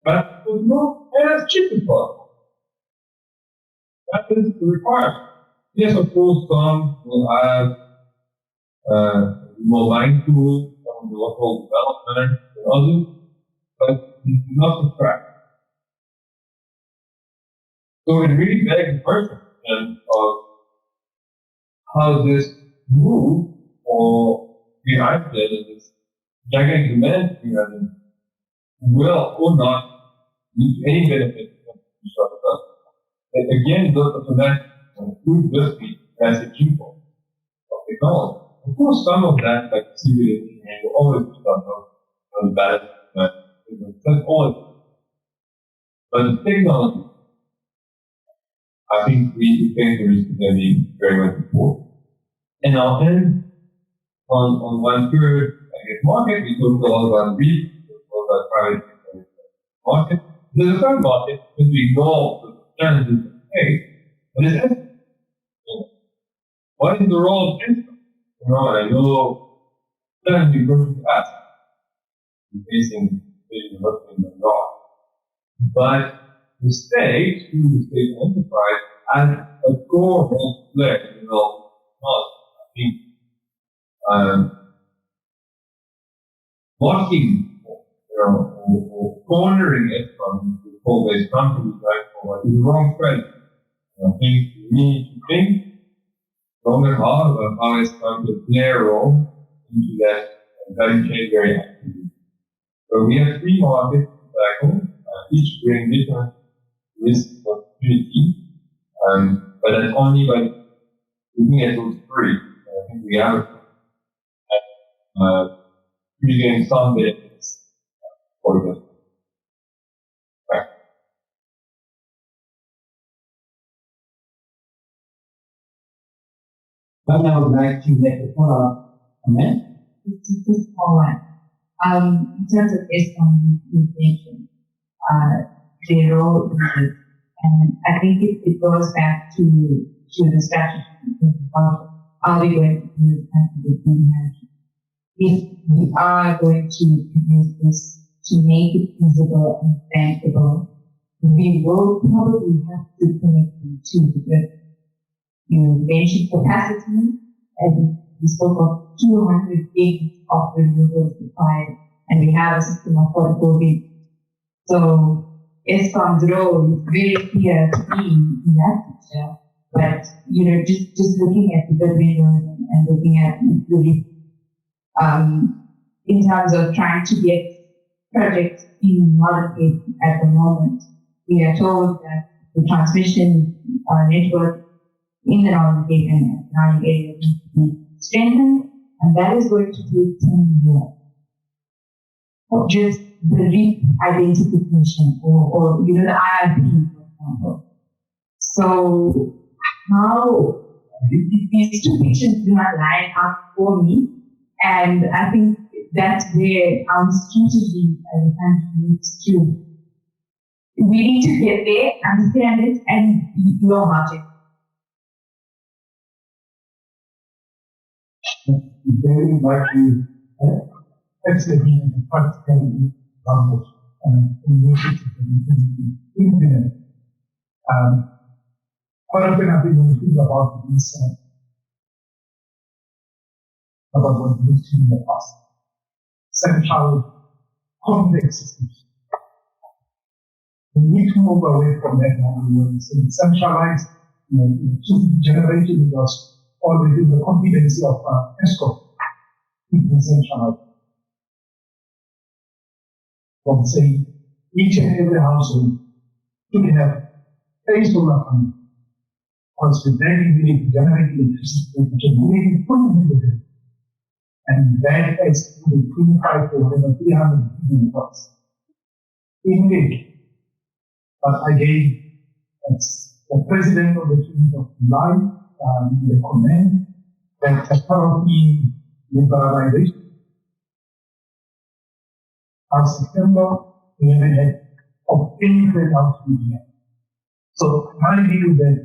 but with no and as cheap as possible. That is the requirement. Yes, of course, some will have more line tools, some will local development, and others, but not the track. So it really begs the question of how this move or behind it, this gigantic demand will or not lead to any benefit from the structure. Again, those automatic food industry as a example of technology. Of course, some of that, like civil engineering, will always be done on balance. That's all. But the technology, I think we think there is going to be very much important. And I'll end on one third, market. We talked a lot about REIT, we talked about private market. There's a third market that we ignore the challenges of space, but it's energy. What is the role of energy? I know challenging question to ask. We're facing looking in the dark. But the state, through the state enterprise, has a core role to play in development technology. I think blocking or cornering it from the coal-based companies is the wrong strategy. I think we need to think long and hard about how it's going to play a role into that value chain very actively. So we have three markets to tackle, each bring different risks and opportunities, but that's only by looking at those three. I think we have using some benefits for this. Right. But I would like to make a follow-up comment. Just a small one. In terms of ESCOM, you mentioned their role in it, and I think it goes back to the strategy of are we going to use the green energy? If we are going to use this to make it feasible and bankable, we will probably have to connect them to the grid. You mentioned capacity, and we spoke of 200 gigs of renewables required, and we have a system of 44 gigs. So ESCOM's role is very clear to me in that picture. But just looking at the grid windows and looking at really in terms of trying to get projects in Northern Cape at the moment, we are told that the transmission network in the Northern Cape and surrounding areas needs to be strengthened, and that is going to take 10 years. Just the re-identification or the IRP, for example. So how these two pictures do not line up for me, and I think that's where our strategy as a country needs to we need to get there, understand it, and know how to. Very much you Flexibility and practicality of initiative and implement. Quite often I think when we think about this, about what we used to do in the past, central complex systems. We need to move away from that model where it's centralized, generated because already the competency of ESCO is decentralized. From saying each and every household should have a solar panel. Because with that, you need to generate electricity, which is really put into the grid. And that is to the 25 to whatever 300 megawatts immediately. But again, as the president of the Committee of July recommend that as part of the liberalization of September, we haven't had of any trade out media. So my view is that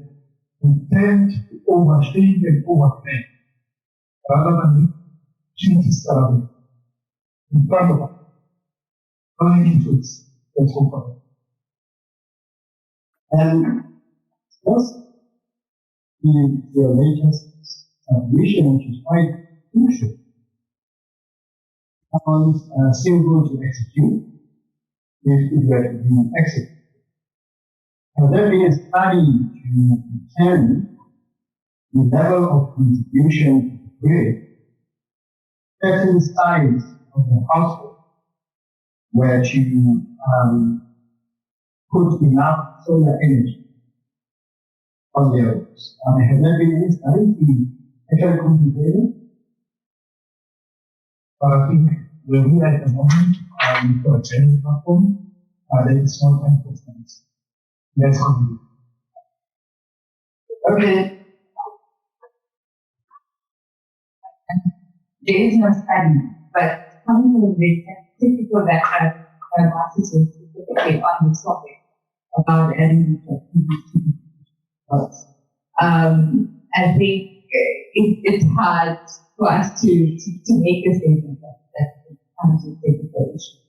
we tend to overthink and overthink rather than opportunities that are in front of us. Going into it, let's hope for it. And what's the latest vision, which is quite crucial, on still going to execute if it were to be executed. Has there been a study to determine the level of contribution to the grid, certain size of the household, where to put enough solar energy on their roofs? Has there been any study to actually contemplate it? I think where we are at the moment, for a training platform, there is no time for studies. Let's continue. Okay. There is no study, but coming with typical that have masses specifically on this topic about energy I think it's hard for us to make a statement that comes with technical issue.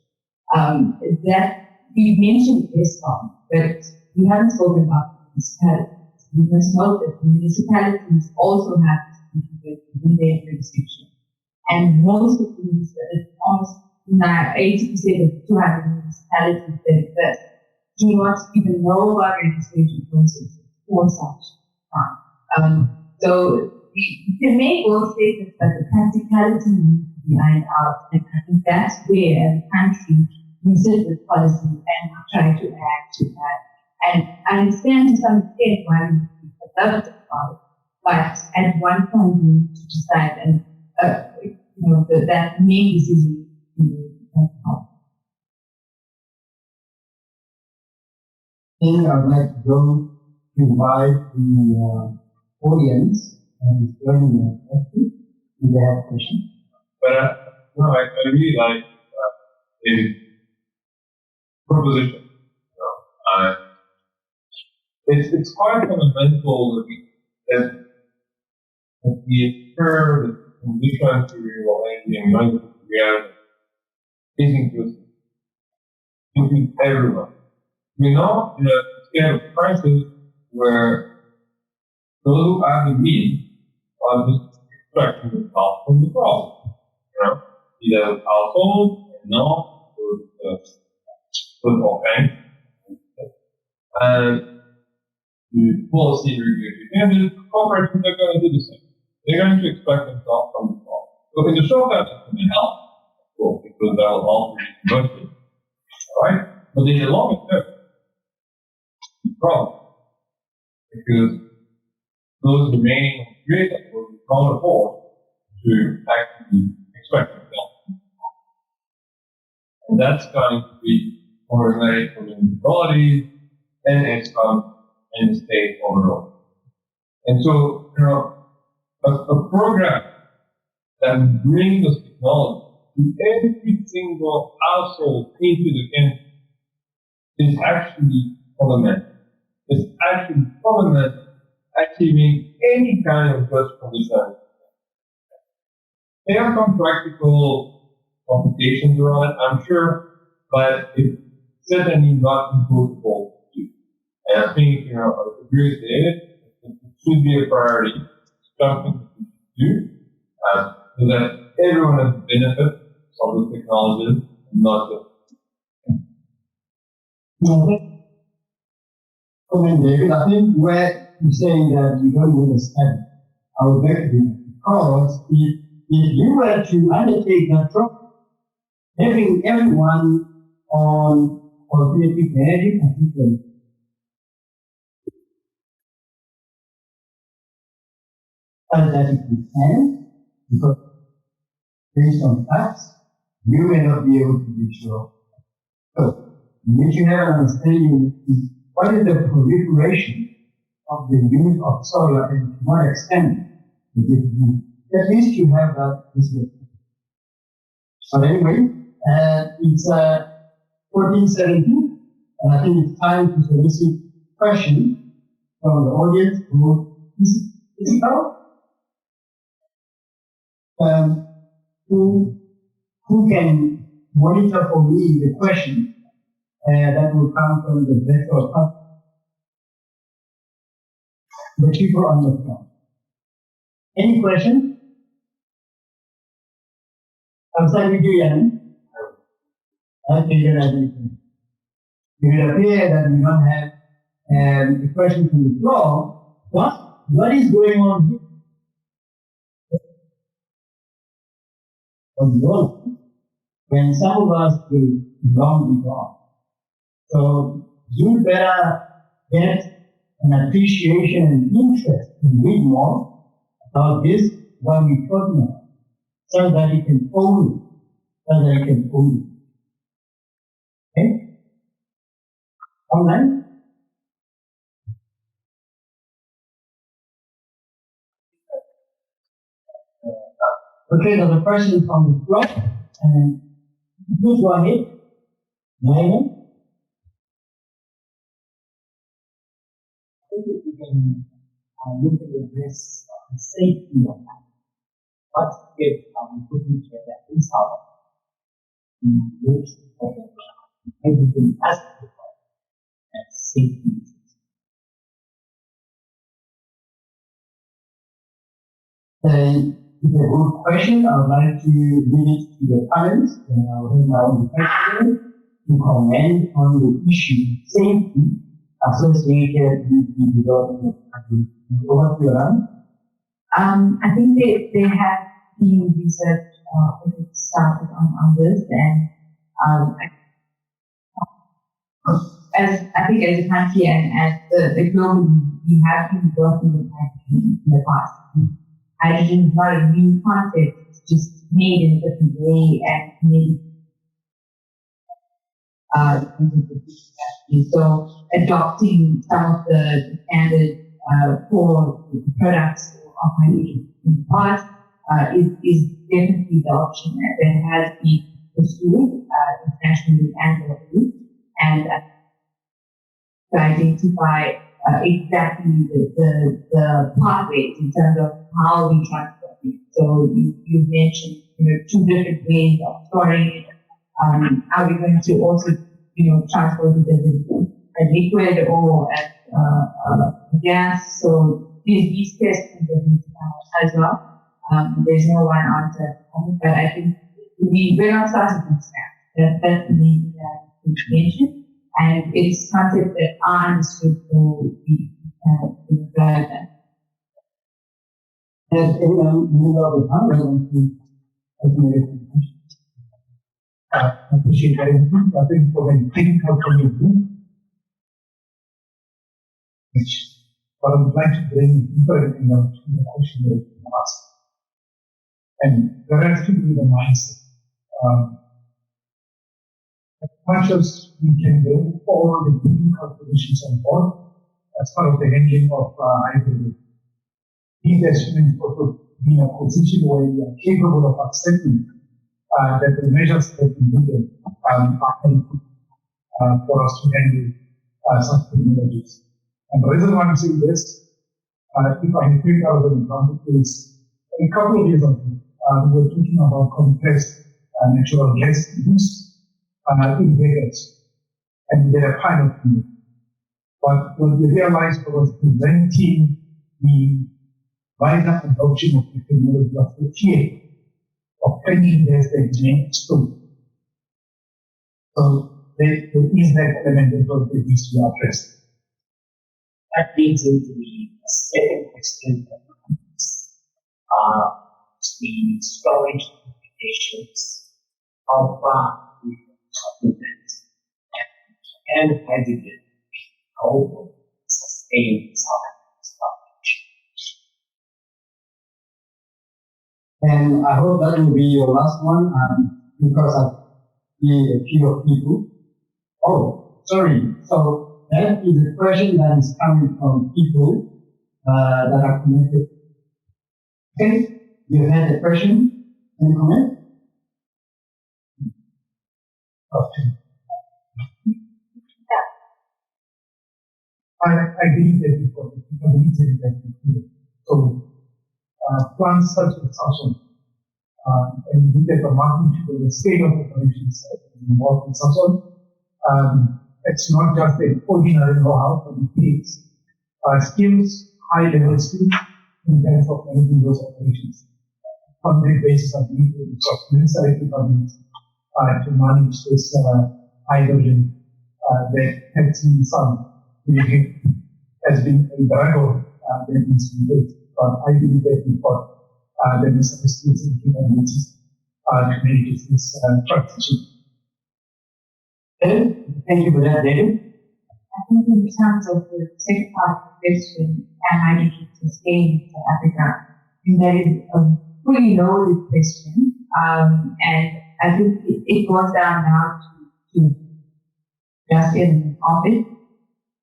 That we mentioned ESCOM, but we haven't spoken about municipalities. We must note that municipalities also have to be within their jurisdiction. And most of the municipalities, almost 80% of 200 municipalities that exist, do not even know about registration processes for such farm. So we can make all statements, but the practicality needs to be ironed out. And I think that's where, as a country, we sit with policy and try to add to that. And I understand to some extent why we developed about it, but at one point we need to decide, and that main decision to be made. I'd like to go to invite the audience and is joining us. If they have questions. But I really like a proposition. It's quite fundamental that we ensure that the condition to renewable energy and renewable reality is inclusive. Include everyone. We're not in a scale of crisis where those who have the means are just extracting the cost from the problem. Either household or not, with all kinds. And the policy regulatory changes, corporations are going to do the same. They're going to extract themselves from the problem. So in the short term, it's going to help, of course, because that will help reduce conversion. Alright? But in the longer term, the problem. Because those remaining on the grid will can't afford to actually extract themselves. And that's going to be coordinated for the municipalities and ESCOM and the state overall. And so, a program that brings this technology to every single household into the country is actually fundamental. It's actually fundamental achieving any kind of just design. There are some practical complications around it, I'm sure, but it's certainly not impossible to do. And I think, I agree with David, it should be a priority, something we should do, so that everyone has the benefit of the technology, and not just. David, I think where you're saying that you don't understand our objective, because if you were to undertake that project, having everyone on alternative energy, particularly, that it can, because based on facts, you may not be able to be sure. So, you need to have an understanding of what is the proliferation of the use of solar and to what extent is it used. At least you have that perspective. But anyway, it's 14:17, and I think it's time to solicit questions from the audience who can monitor for me the question that will come from the virtual public. The people on the phone. Any questions? Outside with you, Jan? Okay, then I think it will appear that we don't have a question from the floor. What is going on here? On the other, when some of us will long be gone. So you better get an appreciation and interest in read more about this, what we're talking about, so that you can own it. Okay? Online? Okay, there's a person from the floor, and please go ahead. Diana? I think if we can look at this safety of that, what if we put together this out in which everything has to be as safety. It's a good question. I would like to leave it to the panelists, and I will have my own question to comment on the issue of safety associated with the development of the over to Iran. I think they have been research started on this, and as I think as a country and as the global, we have been working with hydrogen in the past. Hydrogen is not a new concept; it's just made in a different way and made. So adopting some of the standard core products of hydrogen in the past is definitely the option that has been pursued internationally and globally, and to identify exactly the pathways in terms of how we transport it. So you mentioned two different ways of storing it. Are we going to also transport it as a liquid or as gas? So these questions as well. There's no one answer, but I think we're not starting from scratch. That's the main information, and it's concepts that are understood to be relevant. Has anyone moved out of the panel to I appreciate that. I think from a technical point of view, which what I would like to bring deeper into the question that you asked. And there has to be the mindset. As much as we can bring all the technical solutions on board as part of the handling of hydrogen, these assuming also be in a position where we are capable of accepting that the measures that we needed are helpful. for us to handle such technologies. And the reason why I'm saying this, if I may take out an example, is a couple of years ago, we were talking about compressed natural gas use in vehicles, and we did a pilot unit. But what we realized was preventing the wider adoption of the technology of the fear of any gas that may explode. So there is that element that needs to be addressed. That leads into the second question that is the storage applications. How far we can that and hydrogen how sustain storage. And I hope that will be your last one, because I see a few of people. Oh, sorry. So that is a question that is coming from people that are connected. Okay, you had a question? Any comment? Okay. I believe that before, I believe that before. So, plants such as Samsung, and look at the magnitude, the scale of operations involved in Samsung, it's not just an ordinary know-how, but it takes skills, high-level skills in terms of managing those operations. On that basis, I believe that it's of necessary capability to manage this hydrogen that helps in some has been a struggle that needs to be made. But I believe that we've got the necessary skills and capabilities to manage this transition. Thank you for that, David. I think in terms of the second part of the question, can hydrogen sustain for Africa? That is a fully loaded question. And I think it goes down now to just in office.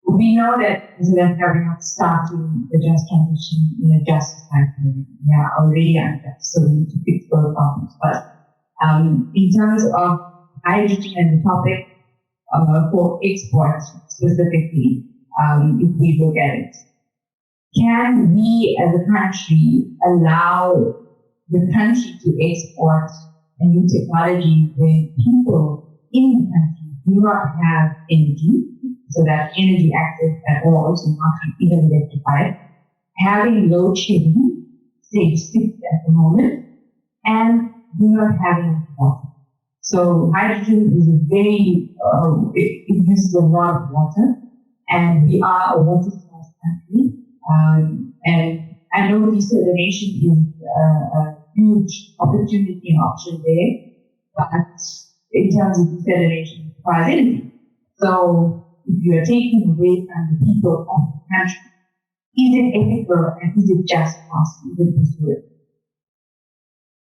We know that New Zealand are not starting the just transition in a just society. We are already unjust, so we need to fix those problems. But in terms of hydrogen and the topic for export specifically, if we look at it, can we as a country allow the country to export a new technology when people in the country do not have energy? So that energy access at all, so not even electrified, having load shedding, stage 6 at the moment, and do not having water. So hydrogen is a very, it uses a lot of water, and we are a water-scarce country. And I know desalination is a huge opportunity and option there, but in terms of desalination, it requires energy. So if you are taking away from the people of the country, is it ethical and is it just possible to do it?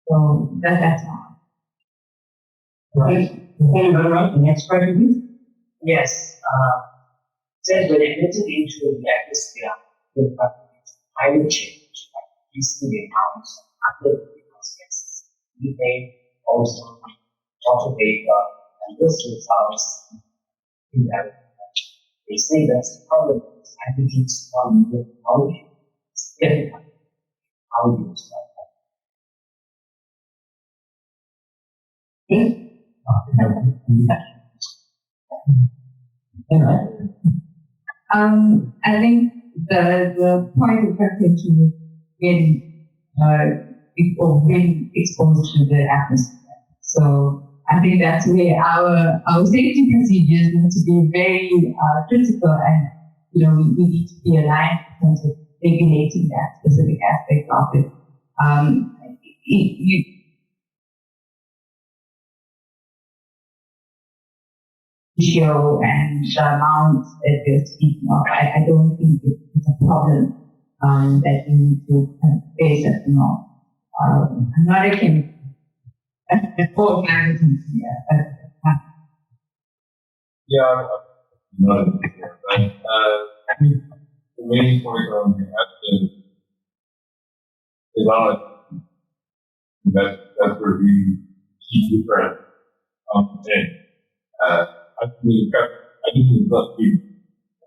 So that's all. Right. Thank you very much. The next question, please. Yes. Says when emitted into the atmosphere, with climate change, like increasing the amounts of other greenhouse gases, methane, ozone, water vapor, and this results in that. They say that's the problem with hydrogen strong with molecules. It's difficult. How do you start that? I think the point of contention is getting when exposed to the atmosphere. So I think that's where our safety procedures need to be very critical, and we need to be aligned in terms of regulating that specific aspect of it. Ratio and the amount that we're speaking of, I don't think it's a problem that we need to face at the moment. I'm not a chemist. For clarity, Yeah, not right. I think the main point on the action is on that's where we see different things. Actually, hydrogen is not new.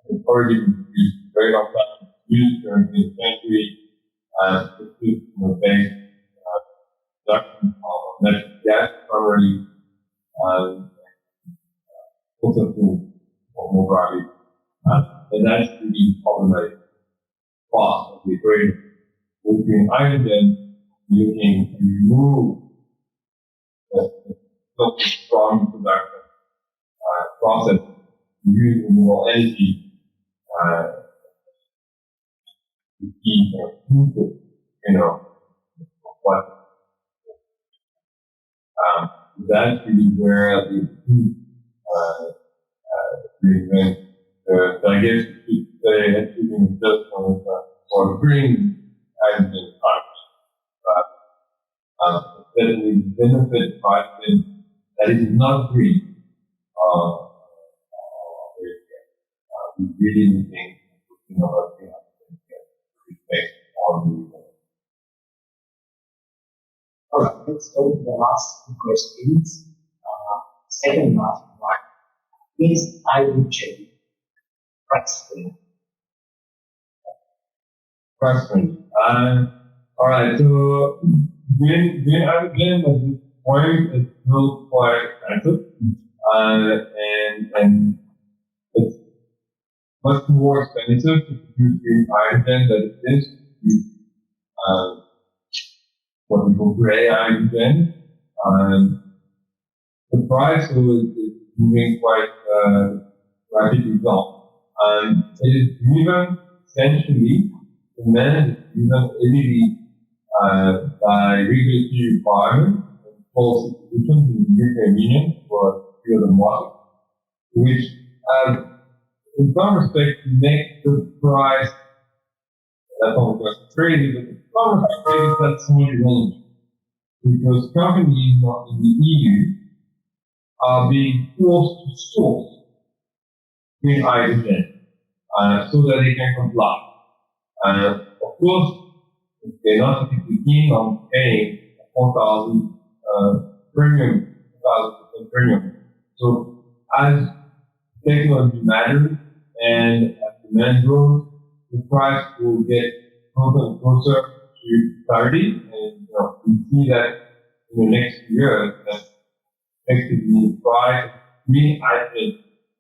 It's already been used for a very long time. It's used during the century as the based production of natural gas primarily, and also food more broadly. And that's really problematic part of the equation. With green hydrogen, you can remove the strong production process, use renewable energy to keep input, but that's really where the reinvent. So I guess you could say achieving just or green hydrogen certainly benefit hydrogen that is not green. We really think about green hydrogen based on the. All right, let's go to the last two questions. Second last one is hydrogen pricing. Question. All right. So green hydrogen at this point is still quite expensive, and it's much more expensive to produce green hydrogen than it is to produce what we call gray hydrogen. The price is moving quite rapidly down. It is driven essentially, demand is driven heavily by regulatory requirements and policy solutions in the European Union for the market, which in some respects make the price, that's not just crazy, but in some respects that's somewhat irrelevant. Because companies in the EU are being forced to source green hydrogen so that they can comply. Of course, if they're not particularly keen on paying 4,000 premium, 1,000% premium. So as technology matters and as demand grows, the price will get closer and closer to parity. And we see that in the next year that effectively the price of green hydrogen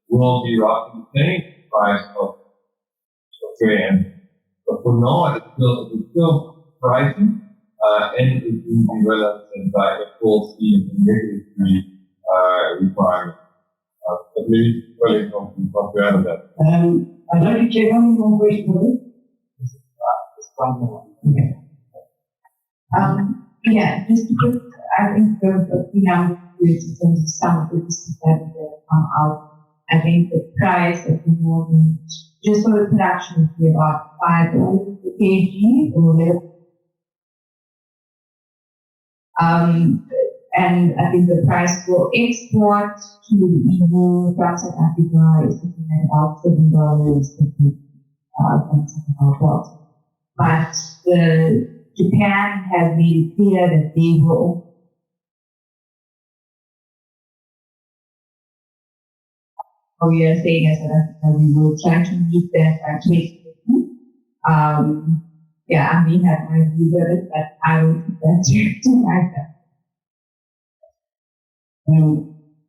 will be roughly the same price of gray energy. But for now, it's still pricing, and it will be relevant by the policy and regulatory requirements. But maybe really from that. I don't think you have any more questions. Just one more. Okay. Yeah, just because I think in terms of some of the businesses that come out, I think the price at the moment, just for the production, would be about $5 per kg or less. And I think the price for export to the EU from South Africa is looking at about $7 per kg. But Japan has made it clear that they will we are saying as that we will try to meet that by 2050. Yeah, I may have my views on it, but I will keep that to myself.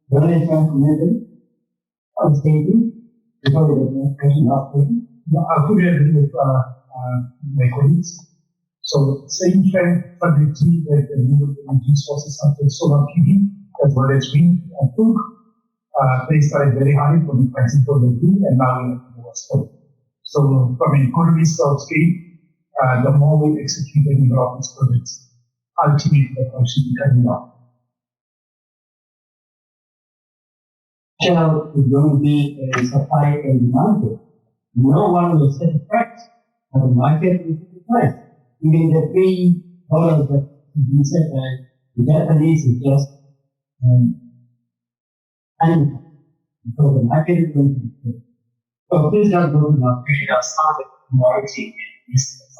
What I found commented on stating before the question last question. I fully agree with my colleagues. So same trend for the three that the renewable energy sources such as solar PV as well as wind and food. They started very high for the pricing for the two, and now we have the lowest point. So from an economist scale, the more we execute and develop these projects, ultimately the price should be coming down. So it's going to be a supply and demand. No one will set a price, but the market will set the price. Even the $3 that you said the Japanese is just because the market is going to be good. So please don't go to the Started commodity business.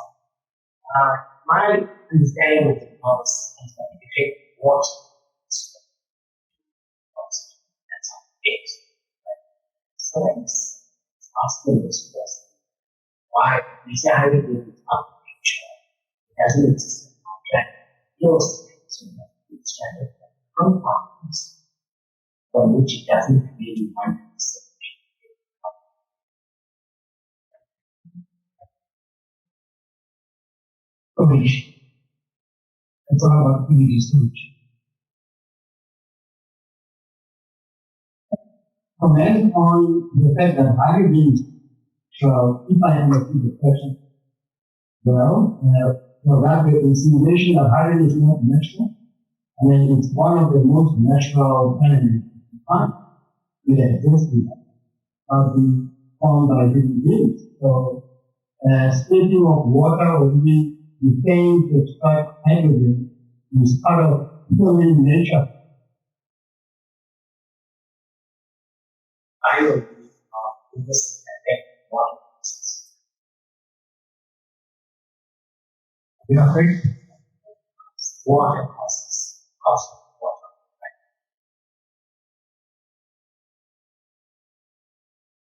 My understanding of the commodities is that if you take water, that's how it is. Right? So friends asking this question. Why? They say hydrogen is not future. It doesn't exist in our planet. Yours is in the standard compounds from which it doesn't really want to exist. Solution. It's all about energy solution. Comment on the fact that hydrogen, so if I understand the question, well, that the incineration of hydrogen is not natural. I mean, it's one of the most natural elements you find. It exists but we found by human beings. So, speaking of water or even methane to extract hydrogen is part of human nature. I will believe in this water process. Yeah, right? Water process, cost of water.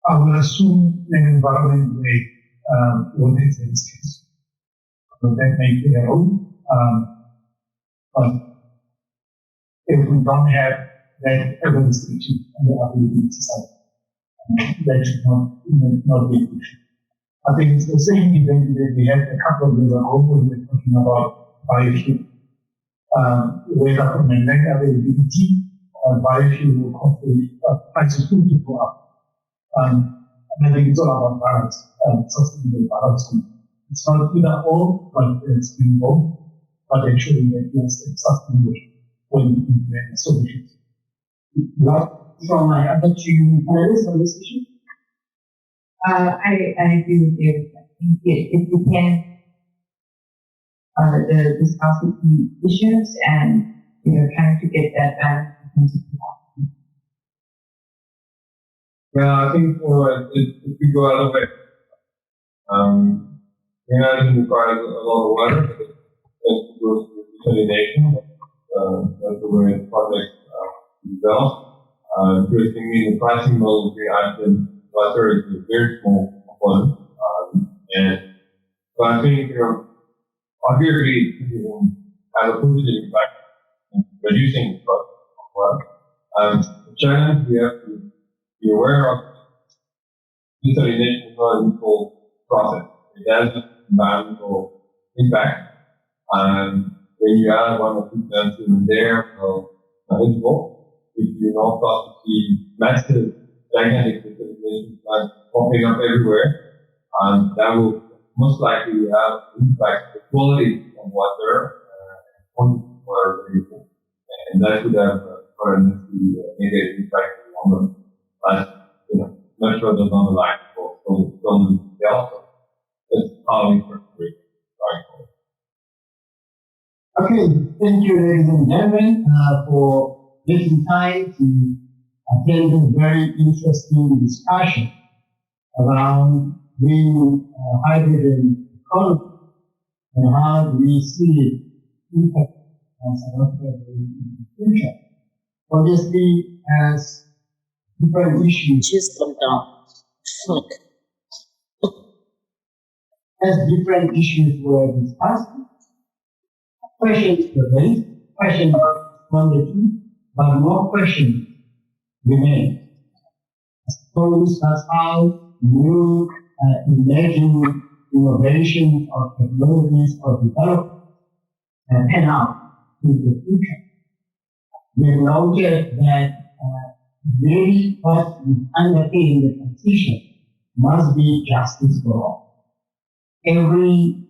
I will assume an environment with its instance. So that may be their own. But if we don't have that evidence to achieve the ability to society, that should not be an issue. I think it's the same event that we had a couple of years ago when we were talking about biofuel. Whether from a net availability or biofuel prices will go up. And I think it's all about balance, sustainable balance. It's not either or, but it's been both, but ensuring that yes, it's sustainable when you implement solutions. What from my other two panelists on this issue? I agree with you. I think if we can discuss the issues and trying to get that balance in terms of Yeah, I think if we go out of it, greenenergy requires a lot of water, but it goes to desalination. That's the way the project is developed. Interestingly, the pricing model of green hydrogen water is a very small component. And so I think, obviously, it can have a positive impact in reducing the cost of water. The challenge we have to be aware of desalination is not an equal process. It has environmental impact. When you add one or two plants here and there, eligible, if you now start to see massive gigantic desalination plants popping up everywhere, that will most likely have impact the quality of water and quantity of water available. And that could have quite a negative impact in the long run. But, much further down the line for some else. That's how we perpetrate right. Okay, thank you, ladies and gentlemen, for taking time to attend this very interesting discussion around green hydrogen economy and how do we see it impact on South Africa in the future. Obviously, as different issues. Just come down. Fuck. As different issues were discussed, questions were raised, questions on the two, but more questions remain. I suppose that's how new emerging innovations or technologies or development pan out in the future. We noted that really what is underpinning the transition must be justice for all. Every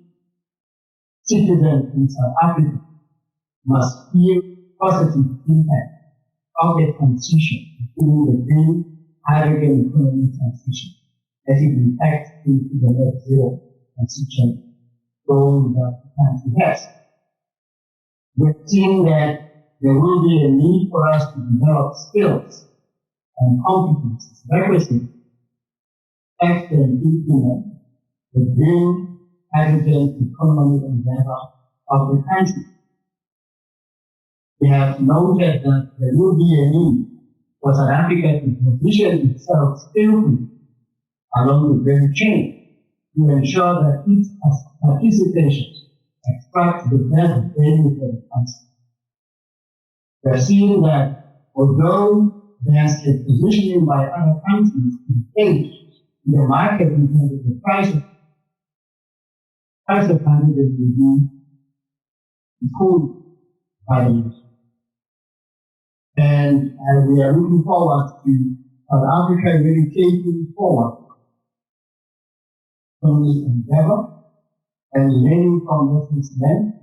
citizen in South Africa must feel positive impact of the transition, including the green hydrogen economy transition, as it impacts into the net zero transition goal that the country has. We've seen that there will be a need for us to develop skills and competencies requisite to and implement the green hydrogen economy endeavor of the country. We have noted that there will be a need for South Africa to position itself skillfully along the value chain to ensure that its participation extracts the best value for the country. We are seeing that although there's a positioning by other countries to take the market in terms of the price of candidates will be pulled by the industry. And we are looking forward to South Africa really taking forward from this endeavor and learning from lessons learned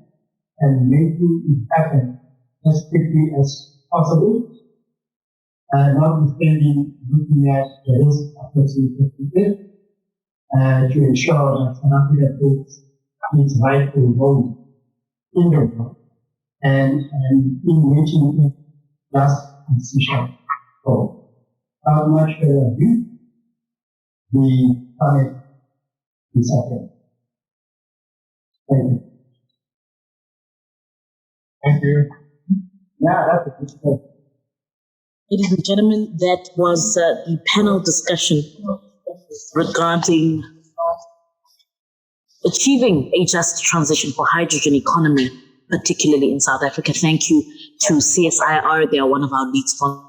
and making it happen as quickly as possible, notwithstanding looking at the risk associated with it, to ensure that South Africa takes its rightful role in the world and in making it just transition forward. Without much further ado, the panel is open. Thank you. Thank you. Yeah, that's a good point. Ladies and gentlemen, that was the panel discussion regarding achieving a just transition for hydrogen economy, particularly in South Africa. Thank you to CSIR. They are one of our lead sponsors.